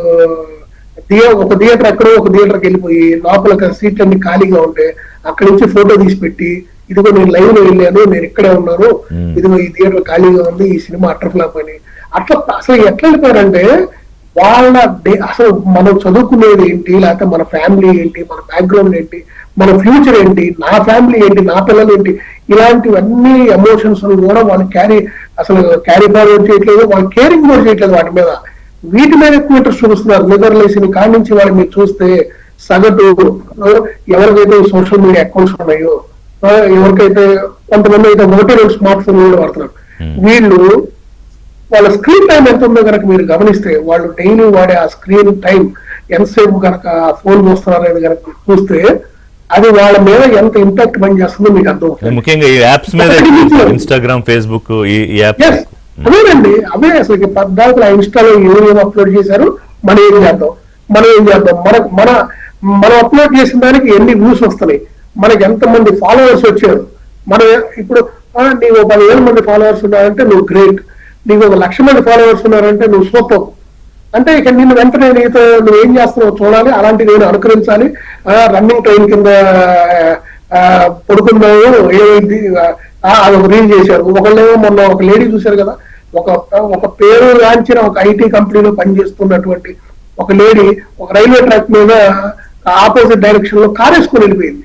ఒక థియేటర్ ఎక్కడో ఒక థియేటర్కి వెళ్ళిపోయి లోపల సీట్లన్నీ ఖాళీగా ఉంటే అక్కడి నుంచి ఫోటో తీసి పెట్టి, ఇదిగో నేను లైవ్ లో వెళ్ళాను, నేను ఇక్కడే ఉన్నాను, ఇదిగో ఈ థియేటర్ ఖాళీగా ఉంది, ఈ సినిమా అటర్ ఫ్లాప్ అని. అట్లా అసలు ఎట్లా వెళ్ళిపోయారంటే వాళ్ళ అసలు మనం చదువుకునేది ఏంటి, లేకపోతే మన ఫ్యామిలీ ఏంటి, మన బ్యాక్గ్రౌండ్ ఏంటి, మన ఫ్యూచర్ ఏంటి, నా ఫ్యామిలీ ఏంటి, నా పిల్లలు ఏంటి, ఇలాంటివన్నీ ఎమోషన్స్ కూడా వాళ్ళు క్యారీ ఫార్వర్డ్ చేయట్లేదు, వాళ్ళు కేరింగ్ కూడా చేయట్లేదు వాటి మీద. వీటి మీద ఎక్కువ ఇంట్రెస్ట్ చూపిస్తున్నారు. నిద్రలేసిన కాడి నుంచి వాళ్ళు మీరు చూస్తే సగటు ఎవరికైతే సోషల్ మీడియా అకౌంట్స్ ఉన్నాయో, ఎవరికైతే కొంతమంది అయితే 1-2 స్మార్ట్ ఫోన్ కూడా వాడుతున్నారు. వీళ్ళు వాళ్ళ స్క్రీన్ టైం ఎంత ఉందో కనుక మీరు గమనిస్తే, వాళ్ళు డైలీ వాడే ఆ స్క్రీన్ టైం ఎంతసేపు కనుక ఫోన్ చూస్తున్నారు అనేది కనుక చూస్తే అది వాళ్ళ మీద ఎంత ఇంపాక్ట్ పని చేస్తుందో మీకు అర్థం. ముఖ్యంగా ఈ యాప్స్ మీద ఇన్స్టాగ్రామ్, ఫేస్బుక్ ఈ యాప్ అదేనండి, అవే అసలు పద్దాకులు ఆ ఇన్స్టాలో ఏమేమి అప్లోడ్ చేశారు, మనం ఏం చేద్దాం, మనం అప్లోడ్ చేసిన దానికి ఎన్ని వ్యూస్ వస్తున్నాయి, మనకి ఎంతమంది ఫాలోవర్స్ వచ్చారు. మనం ఇప్పుడు నీకు 10,000 మంది ఫాలోవర్స్ ఉన్నారంటే నువ్వు గ్రేట్, నీకు 1,00,000 మంది ఫాలోవర్స్ ఉన్నారంటే నువ్వు సూపర్. అంటే ఇక నిన్ను వెంటనే నీతో నువ్వు ఏం చేస్తున్నావు చూడాలి, అలాంటి నేను అనుకరించాలి. రన్నింగ్ ట్రైన్ కింద పడుకున్నావు ఏమైంది, అది ఒక రీల్ చేశారు. ఒకళ్ళేమో మొన్న ఒక లేడీ చూశారు కదా, ఒక పేరు రాంచిన ఒక ఐటీ కంపెనీలో పనిచేస్తున్నటువంటి ఒక లేడీ ఒక రైల్వే ట్రాక్ మీద ఆపోజిట్ డైరెక్షన్ లో కార్ వేసుకుని వెళ్ళిపోయింది.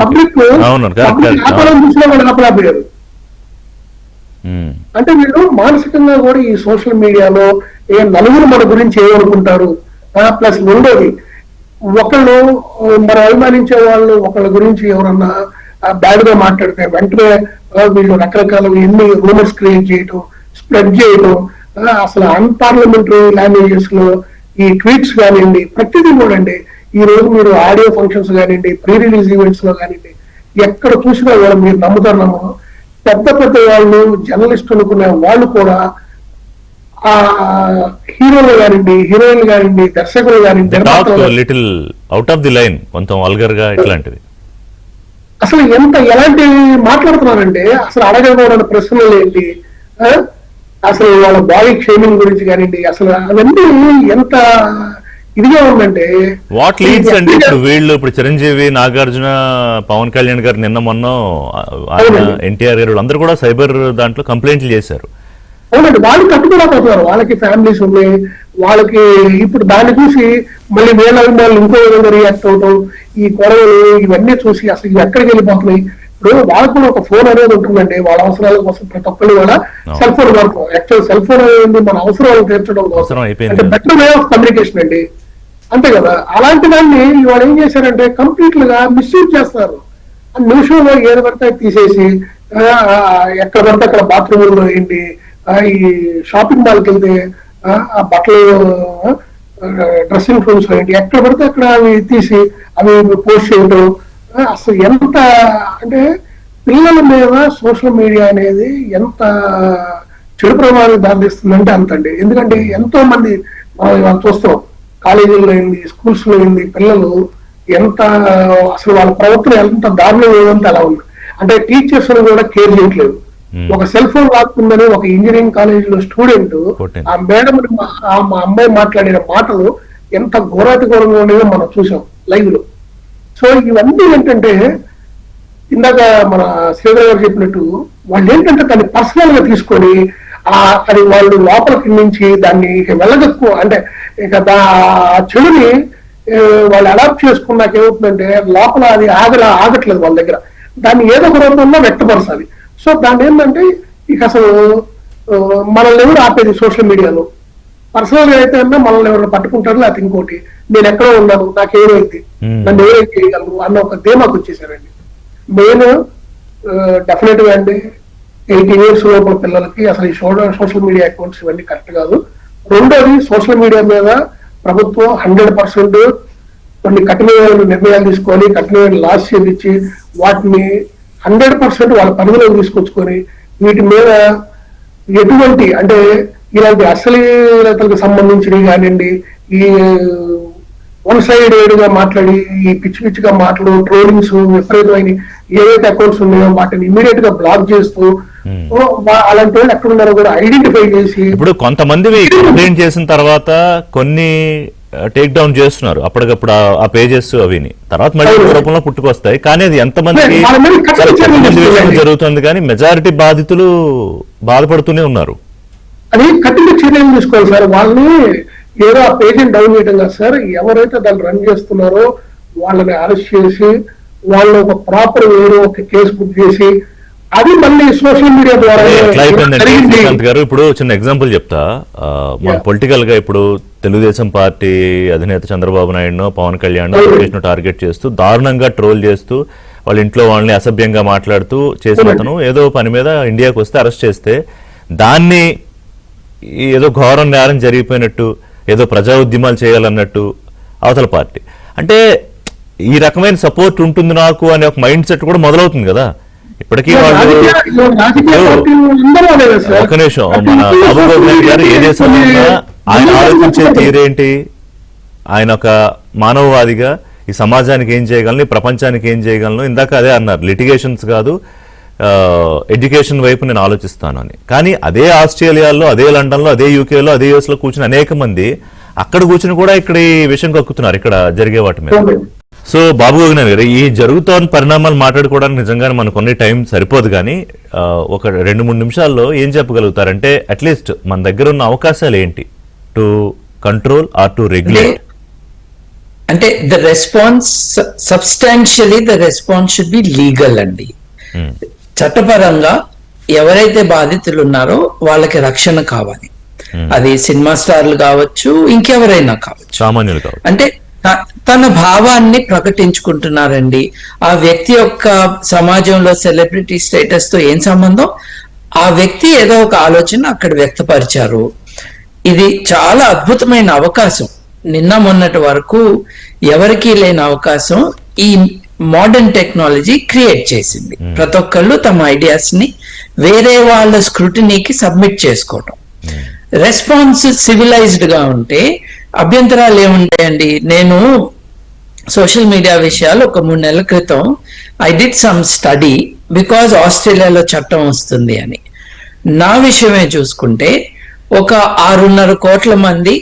పబ్లిక్ వ్యాపారం చూసినా వాళ్ళు ఆపలేకపోయారు. అంటే వీళ్ళు మానసికంగా కూడా ఈ సోషల్ మీడియాలో నలుగురు మన గురించి ఏమనుకుంటారు, ప్లస్ రెండోది ఒకళ్ళు మనం అభిమానించే వాళ్ళు ఒకళ్ళ గురించి ఎవరన్నా బ్యాడ్ గా మాట్లాడితే వెంటనే వీళ్ళు రకరకాల ఎన్ని రూమర్స్ క్రియేట్ చేయటం, స్ప్రెడ్ చేయటం, అసలు అన్పార్లమెంటరీ లాంగ్వేజెస్ లో ఈ ట్వీట్స్ కానివ్వండి, ప్రతిదీ కూడా అండి. ఈ రోజు మీరు ఆడియో ఫంక్షన్స్ కానివ్వండి, ప్రీ రిలీజ్ ఈవెంట్స్ లో కానివ్వండి, ఎక్కడ చూసినా కూడా మీరు నమ్ముతారు నమ్మరు, పెద్ద పెద్ద వాళ్ళు జర్నలిస్ట్ అనుకునే వాళ్ళు కూడా ఆ హీరోలు కానివ్వండి, హీరోయిన్లు కానివ్వండి, దర్శకులు కానివ్వండి, little out of the line, కొంచెం వల్గర్ గా ఇట్లాంటివి అసలు ఎలాంటి మాట్లాడుతున్నారంటే అసలు అడగకూడని ప్రశ్నలు ఏంటి, అసలు వాళ్ళ బాడీ షేమింగ్ గురించి కానివ్వండి, అసలు అవన్నీ ఎంత ఇదిగా ఉందంటే. వాట్ లీడ్స్ అండి ఇప్పుడు చిరంజీవి, నాగార్జున, పవన్ కళ్యాణ్ గారు నిన్న మొన్న ఎన్టీఆర్ గారు అందరూ కూడా సైబర్ దాంట్లో కంప్లైంట్లు చేశారు. అవునండి, వాళ్ళు కట్టుకోలేకపోతున్నారు, వాళ్ళకి ఫ్యామిలీస్ ఉన్నాయి, వాళ్ళకి ఇప్పుడు దాన్ని చూసి మళ్ళీ వేల అభిమానులు ఇంకో విధంగా రియాక్ట్ అవడం, ఈ గొడవలు ఇవన్నీ చూసి అసలు ఇవి ఎక్కడికి వెళ్ళిపోతున్నాయి. ఇప్పుడు వాళ్ళకు కూడా ఒక ఫోన్ అనేది ఉంటుందండి, వాళ్ళ అవసరాల కోసం ప్రతి ఒక్కళ్ళు కూడా సెల్ ఫోన్ వాడుతాం. యాక్చువల్ సెల్ ఫోన్ అనేది మన అవసరాలు తీర్చడం కోసం, అంటే బెటర్ వే ఆఫ్ కమ్యూనికేషన్ అండి, అంతే కదా. అలాంటి దాన్ని వాళ్ళు ఏం చేశారంటే కంప్లీట్ గా మిస్యూజ్ చేస్తారు. ఆ నిమిషంలో ఏది పడితే తీసేసి ఎక్కడ పడితే అక్కడ బాత్రూమ్ ఏంటి, ఈ షాపింగ్ మాల్కి వెళ్తే ఆ బట్టలు డ్రెస్సింగ్ రూమ్స్ ఏంటి, ఎక్కడ పడితే అక్కడ అవి తీసి అవి పోస్ట్ చేయడం. అసలు ఎంత అంటే పిల్లల మీద సోషల్ మీడియా అనేది ఎంత చెడు ప్రభావానికి దారితీస్తుందంటే అంతండి. ఎందుకంటే ఎంతో మంది మనం చూస్తాం, కాలేజీల్లో అయింది, స్కూల్స్ లో అయింది, పిల్లలు ఎంత అసలు వాళ్ళ ప్రవర్తన ఎంత దారుణం ఏదంటే అలా ఉంది. అంటే టీచర్స్ కూడా కేర్ చేయట్లేదు. ఒక సెల్ ఫోన్ రాకుందని ఒక ఇంజనీరింగ్ కాలేజ్ లో స్టూడెంట్ ఆ మేడం మా అమ్మాయి మాట్లాడిన మాటలు ఎంత ఘోరాతిఘోరంగా ఉండేదో మనం చూసాం లైవ్ లో. సో ఇవన్నీ ఏంటంటే ఇందాక మన శ్రీధర్ గారు చెప్పినట్టు వాళ్ళు ఏంటంటే దాన్ని పర్సనల్ గా తీసుకొని అది వాళ్ళు లోపలికి నుంచి దాన్ని వెళ్ళగక్కువ, అంటే ఇక చెడుని వాళ్ళు అడాప్ట్ చేసుకున్నాక ఏమవుతుందంటే లోపల అది ఆగట్లేదు వాళ్ళ దగ్గర, దాన్ని ఏదో ఒక రూపంలో వ్యక్తపరచాలి. సో దాన్ని ఏంటంటే ఇక అసలు మనల్ని ఎవరు ఆపేది సోషల్ మీడియాలో, పర్సనల్ గా అయితే మనల్ని ఎవరు పట్టుకుంటారు, లేకపోతే ఇంకోటి నేను ఎక్కడో ఉన్నాను నాకేమైంది నన్ను ఎవరైతే చేయగలరు అన్న ఒక ధీమాకు వచ్చేసారండి. మెయిన్ డెఫినెట్ గా అండి 18 years లోపల పిల్లలకి అసలు ఈ సోషల్ మీడియా అకౌంట్స్ ఇవన్నీ కరెక్ట్ కాదు. రెండోది సోషల్ మీడియా మీద ప్రభుత్వం 100% కొన్ని కఠినమైన నిర్ణయాలు తీసుకొని కఠినమైన లాస్ చేయించి వాటిని 100% వాళ్ళ పరిధిలోకి తీసుకొచ్చుకొని వీటి మీద ఎటువంటి అంటే ఇలాంటి అశ్లీలతలకు సంబంధించినవి కానివ్వండి, ఈ వన్ సైడెడ్ గా మాట్లాడి ఈ పిచ్చి పిచ్చిగా మాట్లాడు ట్రోలింగ్స్ విపరీతమైన ఏవైతే అకౌంట్స్ ఉన్నాయో వాటిని ఇమీడియట్ గా బ్లాక్ చేస్తూ అలాంటి వాళ్ళు ఎక్కడ ఉన్నారో కూడా ఐడెంటిఫై చేసి, ఇప్పుడు కొంతమంది కంప్లైంట్ చేసిన తర్వాత కొన్ని టేక్ డౌన్ చేస్తున్నారు అప్పటికప్పుడు ఆ పేజెస్ అవిని, తర్వాత మళ్ళీ రూపంలో పుట్టుకొస్తాయి. కానీ అది ఎంతమంది జరుగుతుంది కానీ మెజారిటీ బాధితులు బాధపడుతూనే ఉన్నారు. అది కఠిన చర్యలు తీసుకోవాలి సార్. వాళ్ళని ఏదో ఆ పేజీని డౌన్ చేయడం కాదు సార్, ఎవరైతే దాన్ని రన్ చేస్తున్నారో వాళ్ళని అరెస్ట్ చేసి వాళ్ళు ఒక ప్రాపర్ వేరే ఒక కేసు బుక్ చేసి అది మళ్ళీ సోషల్ మీడియా ద్వారా ఎట్లా అయిపోయిందంటే శ్రీకాంత్ గారు, ఇప్పుడు చిన్న ఎగ్జాంపుల్ చెప్తా. మన పొలిటికల్ గా ఇప్పుడు తెలుగుదేశం పార్టీ అధినేత చంద్రబాబు నాయుడును, పవన్ కళ్యాణ్ లోకేష్ ను టార్గెట్ చేస్తూ దారుణంగా ట్రోల్ చేస్తూ వాళ్ళ ఇంట్లో వాళ్ళని అసభ్యంగా మాట్లాడుతూ చేసిన అతను ఏదో పని మీద ఇండియాకి వస్తే అరెస్ట్ చేస్తే దాన్ని ఏదో ఘోరం నేరం జరిగిపోయినట్టు, ఏదో ప్రజా ఉద్యమాలు చేయాలన్నట్టు అవతల పార్టీ అంటే ఈ రకమైన సపోర్ట్ ఉంటుంది నాకు అనే ఒక మైండ్ సెట్ కూడా మొదలవుతుంది కదా. ఇప్పటికీ వాళ్ళు ఒక నిమిషం, మన బాబు గోవింద్ గారు ఏ దేశంలో ఉన్నా ఆయన ఆలోచించే తీరేంటి, ఆయన ఒక మానవవాదిగా ఈ సమాజానికి ఏం చేయగలను, ఈ ప్రపంచానికి ఏం చేయగలను, ఇందాక అదే అన్నారు లిటిగేషన్స్ కాదు ఎడ్యుకేషన్ వైపు నేను ఆలోచిస్తాను అని. కానీ అదే ఆస్ట్రేలియాలో, అదే లండన్లో, అదే యూకేలో, అదే యూఎస్లో కూర్చుని అనేక మంది అక్కడ కూర్చుని కూడా ఇక్కడ ఈ విషయం కక్కుతున్నారు ఇక్కడ జరిగే వాటి మీద. సో బాబు గోవింద్ గారు, ఈ జరుగుతున్న పరిణామాలు మాట్లాడుకోవడానికి నిజంగానే మనకు కొన్ని టైం సరిపోదు, కానీ ఒక 2-3 నిమిషాల్లో ఏం చెప్పగలుగుతారంటే అట్లీస్ట్ మన దగ్గర ఉన్న అవకాశాలు ఏంటి to control or to regulate? అంటే the response substantially the response should be legal అండి. చట్టపరంగా ఎవరైతే బాధితులు ఉన్నారో వాళ్ళకి రక్షణ కావాలి. అది సినిమా స్టార్లు కావచ్చు, ఇంకెవరైనా కావచ్చు, సామాన్యులు కావచ్చు. అంటే తన భావాన్ని ప్రకటించుకుంటున్నారండి. ఆ వ్యక్తి యొక్క సమాజంలో సెలబ్రిటీ స్టేటస్ తో ఏం సంబంధం? ఆ వ్యక్తి ఏదో ఒక ఆలోచన అక్కడ వ్యక్తపరిచారు. ఇది చాలా అద్భుతమైన అవకాశం. నిన్న మొన్నటి వరకు ఎవరికీ లేని అవకాశం ఈ మోడర్న్ టెక్నాలజీ క్రియేట్ చేసింది. ప్రతి ఒక్కళ్ళు తమ ఐడియాస్ ని వేరే వాళ్ళ స్క్రూటినీకి సబ్మిట్ చేసుకోవటం. రెస్పాన్స్ సివిలైజ్డ్ గా ఉంటే అభ్యంతరాలు ఏముంటాయండి? నేను సోషల్ మీడియా విషయాలు ఒక 3 నెలల క్రితం I did some study because ఆస్ట్రేలియాలో చట్టం వస్తుంది అని. నా విషయమే చూసుకుంటే ఒక 6.5 కోట్ల మంది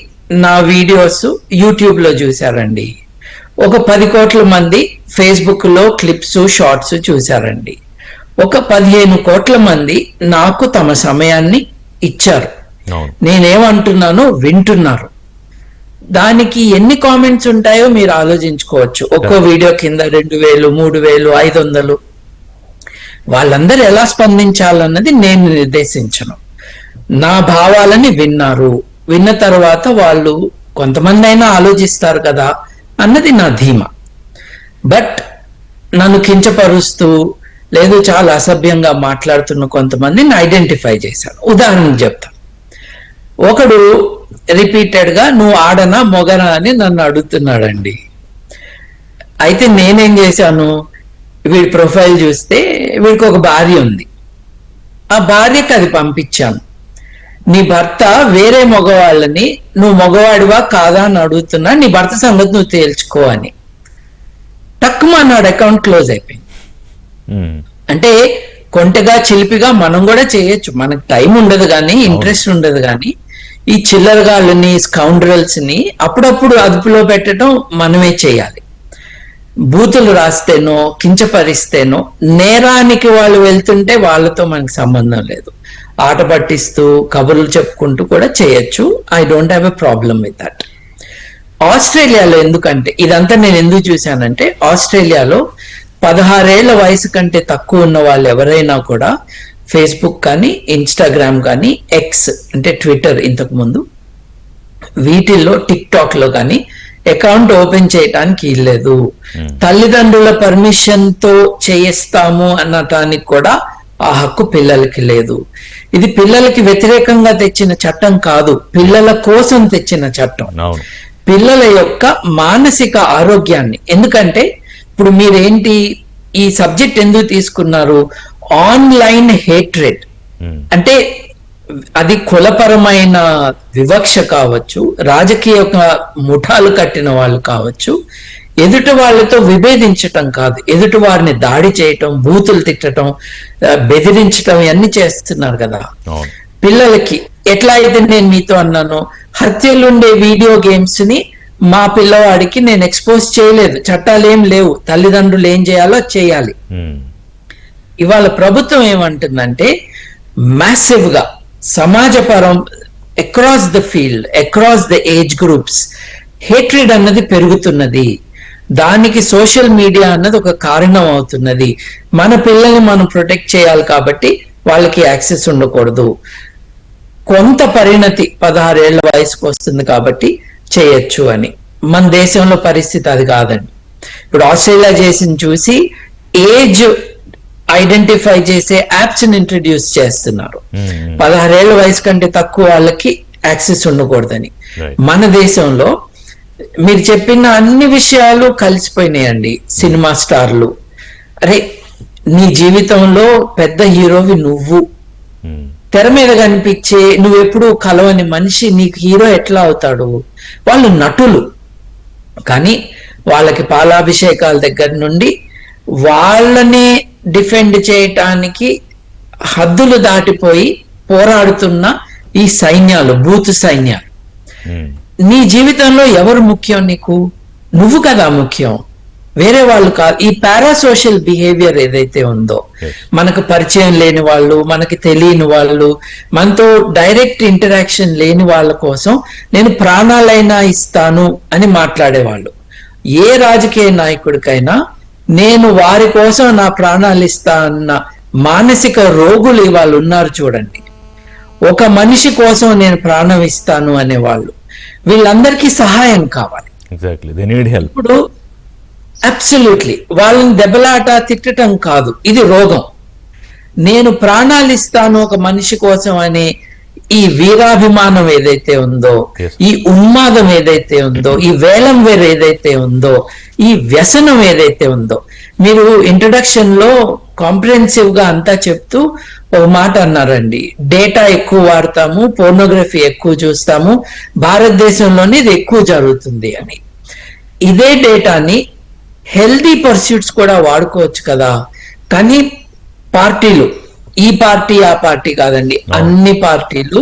నా వీడియోస్ యూట్యూబ్ లో చూశారండి. ఒక 10 కోట్ల మంది ఫేస్బుక్ లో క్లిప్స్, షార్ట్స్ చూశారండి. ఒక 15 కోట్ల మంది నాకు తమ సమయాన్ని ఇచ్చారు. నేనేమంటున్నానో వింటున్నారు. దానికి ఎన్ని కామెంట్స్ ఉంటాయో మీరు ఆలోచించుకోవచ్చు. ఒక్కో వీడియో కింద 2000, 3000, 500. వాళ్ళందరూ ఎలా స్పందించాలన్నది నేను నిర్దేశించను. నా భావాలని విన్నారు. విన్న తర్వాత వాళ్ళు కొంతమంది అయినా ఆలోచిస్తారు కదా అన్నది నా ధీమా. బట్ నన్ను కించపరుస్తూ లేదు చాలా అసభ్యంగా మాట్లాడుతున్న కొంతమందిని ఐడెంటిఫై చేశాను. ఉదాహరణకు చెప్తాను. ఒకడు రిపీటెడ్ గా నువ్వు ఆడనా మొగనా అని నన్ను అడుగుతున్నాడండి. అయితే నేనేం చేశాను, వీడి ప్రొఫైల్ చూస్తే వీడికి ఒక భార్య ఉంది. ఆ భార్యకి అది పంపించాను. నీ భర్త వేరే మగవాళ్ళని నువ్వు మగవాడివా కాదా అని అడుగుతున్నా, నీ భర్త సంగతి నువ్వు తేల్చుకో అని. టక్కుమన్నాడు, అకౌంట్ క్లోజ్ అయిపోయింది. అంటే కొంటగా చిలిపిగా మనం కూడా చేయొచ్చు. మనకు టైం ఉండదు కానీ, ఇంట్రెస్ట్ ఉండదు కానీ, ఈ చిల్లరగాళ్ళని, స్కౌండ్రల్స్ ని అప్పుడప్పుడు అదుపులో పెట్టడం మనమే చేయాలి. బూతులు రాస్తేనో కించపరిస్తేనో నేరానికి వాళ్ళు వెళ్తుంటే వాళ్ళతో మనకు సంబంధం లేదు. ఆట పట్టిస్తూ కబుర్లు చెప్పుకుంటూ కూడా చేయొచ్చు. I don't have a problem with that. ఆస్ట్రేలియాలో ఎందుకంటే ఇదంతా నేను ఎందుకు చూశానంటే, ఆస్ట్రేలియాలో 16 ఏళ్ల వయసు కంటే తక్కువ ఉన్న వాళ్ళు ఎవరైనా కూడా ఫేస్బుక్ కానీ, ఇన్స్టాగ్రామ్ కానీ, ఎక్స్ అంటే ట్విట్టర్ ఇంతకు ముందు, వీటిల్లో టిక్ టాక్ లో కానీ అకౌంట్ ఓపెన్ చేయటానికి ఇల్లేదు. తల్లిదండ్రుల పర్మిషన్ తో చేయిస్తాము అన్నటానికి కూడా ఆ హక్కు పిల్లలకి లేదు. ఇది పిల్లలకి వ్యతిరేకంగా తెచ్చిన చట్టం కాదు, పిల్లల కోసం తెచ్చిన చట్టం. పిల్లల యొక్క మానసిక ఆరోగ్యాన్ని, ఎందుకంటే ఇప్పుడు మీరేంటి ఈ సబ్జెక్ట్ ఎందుకు తీసుకున్నారు? ఆన్లైన్ హేట్రెడ్ అంటే అది కులపరమైన వివక్ష కావచ్చు, రాజకీయ ముఠాలు కట్టిన వాళ్ళు కావచ్చు, ఎదుటి వాళ్ళతో విభేదించటం కాదు, ఎదుటి వారిని దాడి చేయటం, బూతులు తిట్టడం, బెదిరించటం ఇవన్నీ చేస్తున్నారు కదా. పిల్లలకి ఎట్లా అయితే నేను మీతో అన్నాను, హత్యలుండే వీడియో గేమ్స్ ని మా పిల్లవాడికి నేను ఎక్స్పోజ్ చేయలేదు. చట్టాలు ఏం లేవు, తల్లిదండ్రులు ఏం చేయాలో చేయాలి. ఇవాళ ప్రభుత్వం ఏమంటుందంటే మ్యాసివ్ గా across the field, across the age groups hatred అన్నది పెరుగుతున్నది. దానికి సోషల్ మీడియా అన్నది ఒక కారణం అవుతున్నది. మన పిల్లల్ని మనం ప్రొటెక్ట్ చేయాలి కాబట్టి వాళ్ళకి యాక్సెస్ ఉండకూడదు. కొంత పరిణతి 16 ఏళ్ల వయసుకు వస్తుంది కాబట్టి చేయొచ్చు అని. మన దేశంలో పరిస్థితి అది కాదండి. ఇప్పుడు ఆస్ట్రేలియా చేసింది చూసి ఏజ్ ఐడెంటిఫై చేసే యాప్స్ ని ఇంట్రడ్యూస్ చేస్తున్నారు. 16 ఏళ్ల వయసు కంటే తక్కువ వాళ్ళకి యాక్సెస్ ఉండకూడదని. మన దేశంలో మీరు చెప్పిన అన్ని విషయాలు కలిసిపోయినాయండి. సినిమా స్టార్లు, అరే నీ జీవితంలో పెద్ద హీరోవి నువ్వు, తెర మీద కనిపించే నువ్వెప్పుడు కలవని మనిషి నీకు హీరో ఎట్లా అవుతాడు? వాళ్ళు నటులు, కానీ వాళ్ళకి పాలాభిషేకాల దగ్గర నుండి వాళ్ళని డిఫెండ్ చేయటానికి హద్దులు దాటిపోయి పోరాడుతున్న ఈ సైన్యాలు, బూత్ సైన్యాలు. నీ జీవితంలో ఎవరు ముఖ్యం? నీకు నువ్వు కదా ముఖ్యం, వేరే వాళ్ళు కాదు. ఈ పారాసోషల్ బిహేవియర్ ఏదైతే ఉందో, మనకు పరిచయం లేని వాళ్ళు, మనకి తెలియని వాళ్ళు, మనతో డైరెక్ట్ ఇంటరాక్షన్ లేని వాళ్ళ కోసం నేను ప్రాణాలైనా ఇస్తాను అని మాట్లాడేవాళ్ళు. ఏ రాజకీయ నాయకుడికైనా నేను వారి కోసం నా ప్రాణాలు ఇస్తా అన్న మానసిక రోగులు ఇవాళ ఉన్నారు చూడండి. ఒక మనిషి కోసం నేను ప్రాణం ఇస్తాను అనేవాళ్ళు, వీళ్ళందరికీ సహాయం కావాలి. ఇప్పుడు అబ్సల్యూట్లీ వాళ్ళని దెబ్బలాట తిట్టడం కాదు, ఇది రోగం. నేను ప్రాణాలు ఇస్తాను ఒక మనిషి కోసం అనే ఈ వీరాభిమానం ఏదైతే ఉందో, ఈ ఉన్మాదం ఏదైతే ఉందో, ఈ వేలం వేరు ఏదైతే ఉందో, ఈ వ్యసనం ఏదైతే ఉందో, మీరు ఇంట్రడక్షన్ లో కాంప్రిహెన్సివ్ గా అంతా చెప్తూ ఒక మాట అన్నారండి, డేటా ఎక్కువ వాడతాము, పోర్నోగ్రఫీ ఎక్కువ చూస్తాము, భారతదేశంలోనే ఇది ఎక్కువ జరుగుతుంది అని. ఇదే డేటాని హెల్దీ పర్స్యూట్స్ కూడా వాడుకోవచ్చు కదా. కానీ పార్టీలు, ఈ పార్టీ ఆ పార్టీ కాదండి, అన్ని పార్టీలు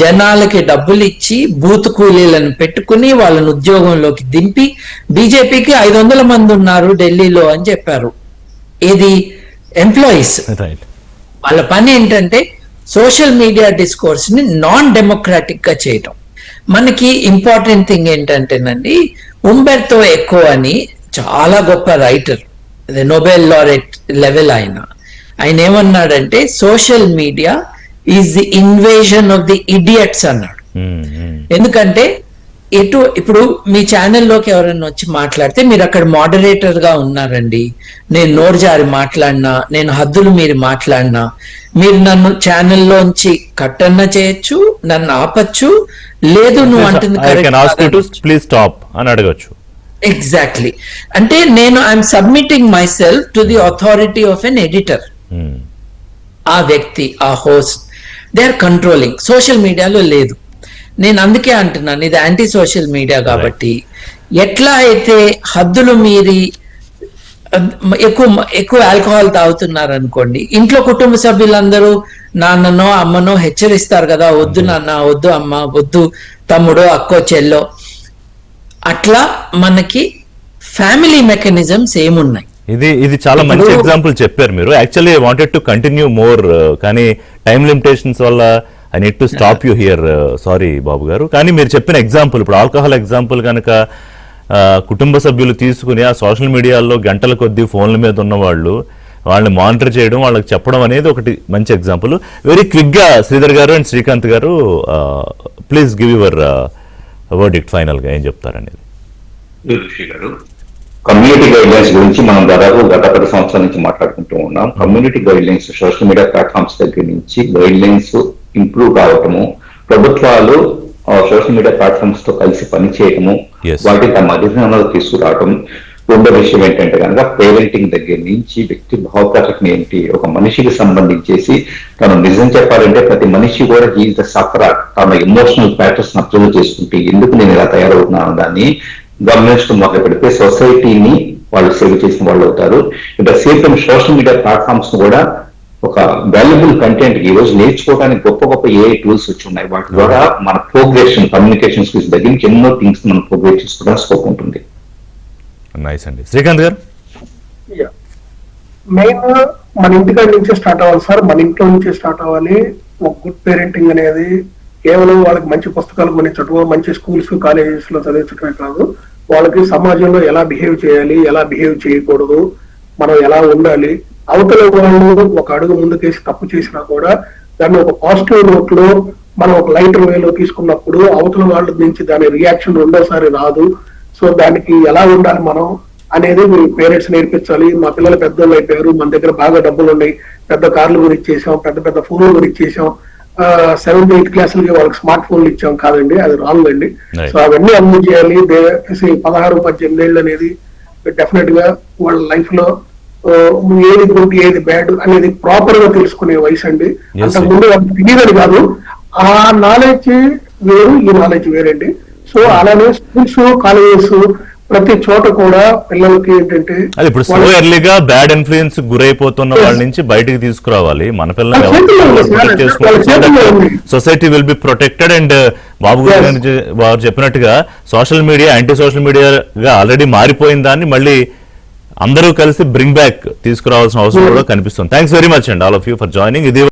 జనాలకి డబ్బులు ఇచ్చి బూత్ కూలీలను పెట్టుకుని వాళ్ళని ఉద్యోగంలోకి దింపి, బీజేపీకి 500 మంది ఉన్నారు ఢిల్లీలో అని చెప్పారు. ఏది ఎంప్లాయీస్. వాళ్ళ పని ఏంటంటే సోషల్ మీడియా డిస్కోర్స్ ని నాన్ డెమోక్రాటిక్ గా చేయటం. మనకి ఇంపార్టెంట్ థింగ్ ఏంటంటేనండి, ఉంబెర్తో ఎకో అని చాలా గొప్ప రైటర్, నోబెల్ లారెట్ లెవెల్ ఆయన ఏమన్నాడంటే, social media is the invasion of the idiots అన్నాడు. ఎందుకంటే ఇప్పుడు మీ ఛానల్లోకి ఎవరైనా వచ్చి మాట్లాడితే మీరు అక్కడ మోడరేటర్ గా ఉన్నారండి, నేను నోరు జారి మాట్లాడినా, నేను హద్దులు మీరు మాట్లాడినా, మీరు నన్ను ఛానల్లోంచి కట్టన్నా చేయొచ్చు, నన్ను ఆపచ్చు, లేదు నువ్వు అంటుంది అడగచ్చు. ఎగ్జాక్ట్లీ. అంటే నేను I'm submitting myself to the authority of an editor. ఆ వ్యక్తి, ఆ host, they are controlling. Social మీడియాలో లేదు. నేను అందుకే అంటున్నాను, ఇది యాంటీ సోషల్ మీడియా కాబట్టి. ఎట్లా అయితే హద్దులు మీరి ఎక్కువ ఆల్కహాల్ తాగుతున్నారు అనుకోండి, ఇంట్లో కుటుంబ సభ్యులందరూ నాన్ననో అమ్మనో హెచ్చరిస్తారు కదా, వద్దు నాన్న, వద్దు అమ్మ, వద్దు తమ్ముడో అక్కో చెల్లో. అట్లా మనకి ఫ్యామిలీ మెకానిజమ్స్ ఏమున్నాయి. ఇది చాలా మంచి ఎగ్జాంపుల్ చెప్పారు మీరు. Actually I wanted to continue more, కానీ టైం లిమిటేషన్స్ వల్ల I need to stop you here. Sorry Babu garu. కానీ మీరు చెప్పిన ఎగ్జాంపుల్, ఇప్పుడు ఆల్కహాల్ ఎగ్జాంపుల్ కనుక కుటుంబ సభ్యులు తీసుకుని ఆ సోషల్ మీడియాలో గంటల కొద్దీ ఫోన్ల మీద ఉన్న వాళ్ళని మానిటర్ చేయడం, వాళ్ళకి చెప్పడం అనేది ఒకటి మంచి ఎగ్జాంపుల్. వెరీ క్విక్ గా శ్రీధర్ గారు అండ్ శ్రీకాంత్ గారు, please give your verdict final గా ఏం చెప్తారనేది. కమ్యూనిటీ గైడ్ లైన్స్ గురించి మనం దాదాపు గత 10 సంవత్సరాల నుంచి మాట్లాడుకుంటూ ఉన్నాం. Community guide lines social media platforms దగ్గర నుంచి గైడ్ లైన్స్ ఇంప్రూవ్ కావటము, ప్రభుత్వాలు సోషల్ మీడియా ప్లాట్ఫామ్స్ తో కలిసి పనిచేయటము, వాటి తమ అధికారంలో తీసుకురావటం. రెండో విషయం ఏంటంటే కనుక పేరెంటింగ్ దగ్గర నుంచి వ్యక్తి భావప్రకటన ఏంటి, ఒక మనిషికి సంబంధించేసి తను నిజం చెప్పాలంటే ప్రతి మనిషి కూడా జీవిత సఫరా తన ఎమోషనల్ ప్యాటర్న్స్ అబ్జర్వ్ చేసుకుంటే ఎందుకు నేను ఇలా తయారవుతున్నాను దాన్ని గమనించడం మొదలు పెడితే సొసైటీని వాళ్ళు సేవ్ చేసిన వాళ్ళు అవుతారు. It same time social media platforms కూడా ఒక వాల్యుబుల్ కంటెంట్ ఈ రోజు నేర్చుకోవడానికి గొప్ప గొప్ప ఏ టూల్స్ వచ్చి ఉన్నాయి. వాటి ద్వారా మన ప్రోగ్రెషన్, కమ్యూనికేషన్ స్కిల్స్ దగ్గర నుంచి ఎన్నో థింగ్స్ మనం ప్రోగ్రెస్ చేసుకోవడానికి స్కోప్ ఉంటుంది. నైస్ అండి. శ్రీకాంత్ గారు, మెయిన్ మన ఇంటికాడ నుంచే స్టార్ట్ అవ్వాలి సార్, మన ఇంట్లో నుంచే స్టార్ట్ అవ్వాలి. ఒక గుడ్ పేరెంటింగ్ అనేది కేవలం వాళ్ళకి మంచి పుస్తకాలు కొనిచ్చటం, మంచి స్కూల్స్ కాలేజెస్ లో చదివించడమే కాదు, వాళ్ళకి సమాజంలో ఎలా బిహేవ్ చేయాలి, ఎలా బిహేవ్ చేయకూడదు, మనం ఎలా ఉండాలి, అవతల వాళ్ళు ఒక అడుగు ముందుకేసి తప్పు చేసినా కూడా దాన్ని ఒక పాజిటివ్ నోట్ లో మనం ఒక లైటర్ వేలో తీసుకున్నప్పుడు అవతల వాళ్ళ నుంచి దాని రియాక్షన్ రెండోసారి రాదు. సో దానికి ఎలా ఉండాలి మనం అనేది పేరెంట్స్ నేర్పించాలి. మా పిల్లలు పెద్దోళ్ళు అయిపోయారు, మన దగ్గర బాగా డబ్బులు ఉన్నాయి, పెద్ద కార్లు గురిచ్చేసాం, పెద్ద పెద్ద ఫోన్లు గురిచ్చేసాం, 7th 8th క్లాసులకి వాళ్ళకి స్మార్ట్ ఫోన్లు ఇచ్చాం కాదండి, అది రాంగ్ అండి. సో అవన్నీ అమలు చేయాలి. 16-18 ఏళ్ళు అనేది డెఫినెట్ గా వాళ్ళ లైఫ్ లో ఏది గుడ్ ఏది బ్యాడ్ అనేది ప్రాపర్ గా తెలుసుకునే వయసు అండి. అంతకుముందు వాళ్ళకి తెలియదని కాదు, ఆ నాలెడ్జ్ వేరు, ఈ నాలెడ్జ్ వేరండి. సో అలానే స్కూల్స్ కాలేజెస్ ప్రతి చోట కూడా పిల్లలకి ఏంటంటే అది ఇప్పుడు సో ఎర్లీగా బ్యాడ్ ఇన్ఫ్లుయెన్స్ గురైపోతున్న వాళ్ళ నుంచి బయటికి తీసుకురావాలి. మన పిల్లల్ని society will be protected. And Babu garu వారు చెప్పినట్టుగా సోషల్ మీడియా యాంటీ సోషల్ మీడియాగా ఆల్రెడీ మారిపోయిన దాన్ని మళ్ళీ అందరూ కలిసి బ్రింగ్ బ్యాక్ తీసుకురావాల్సిన అవసరం కూడా కనిపిస్తుంది. Thanks very much and all of you for joining. ఇది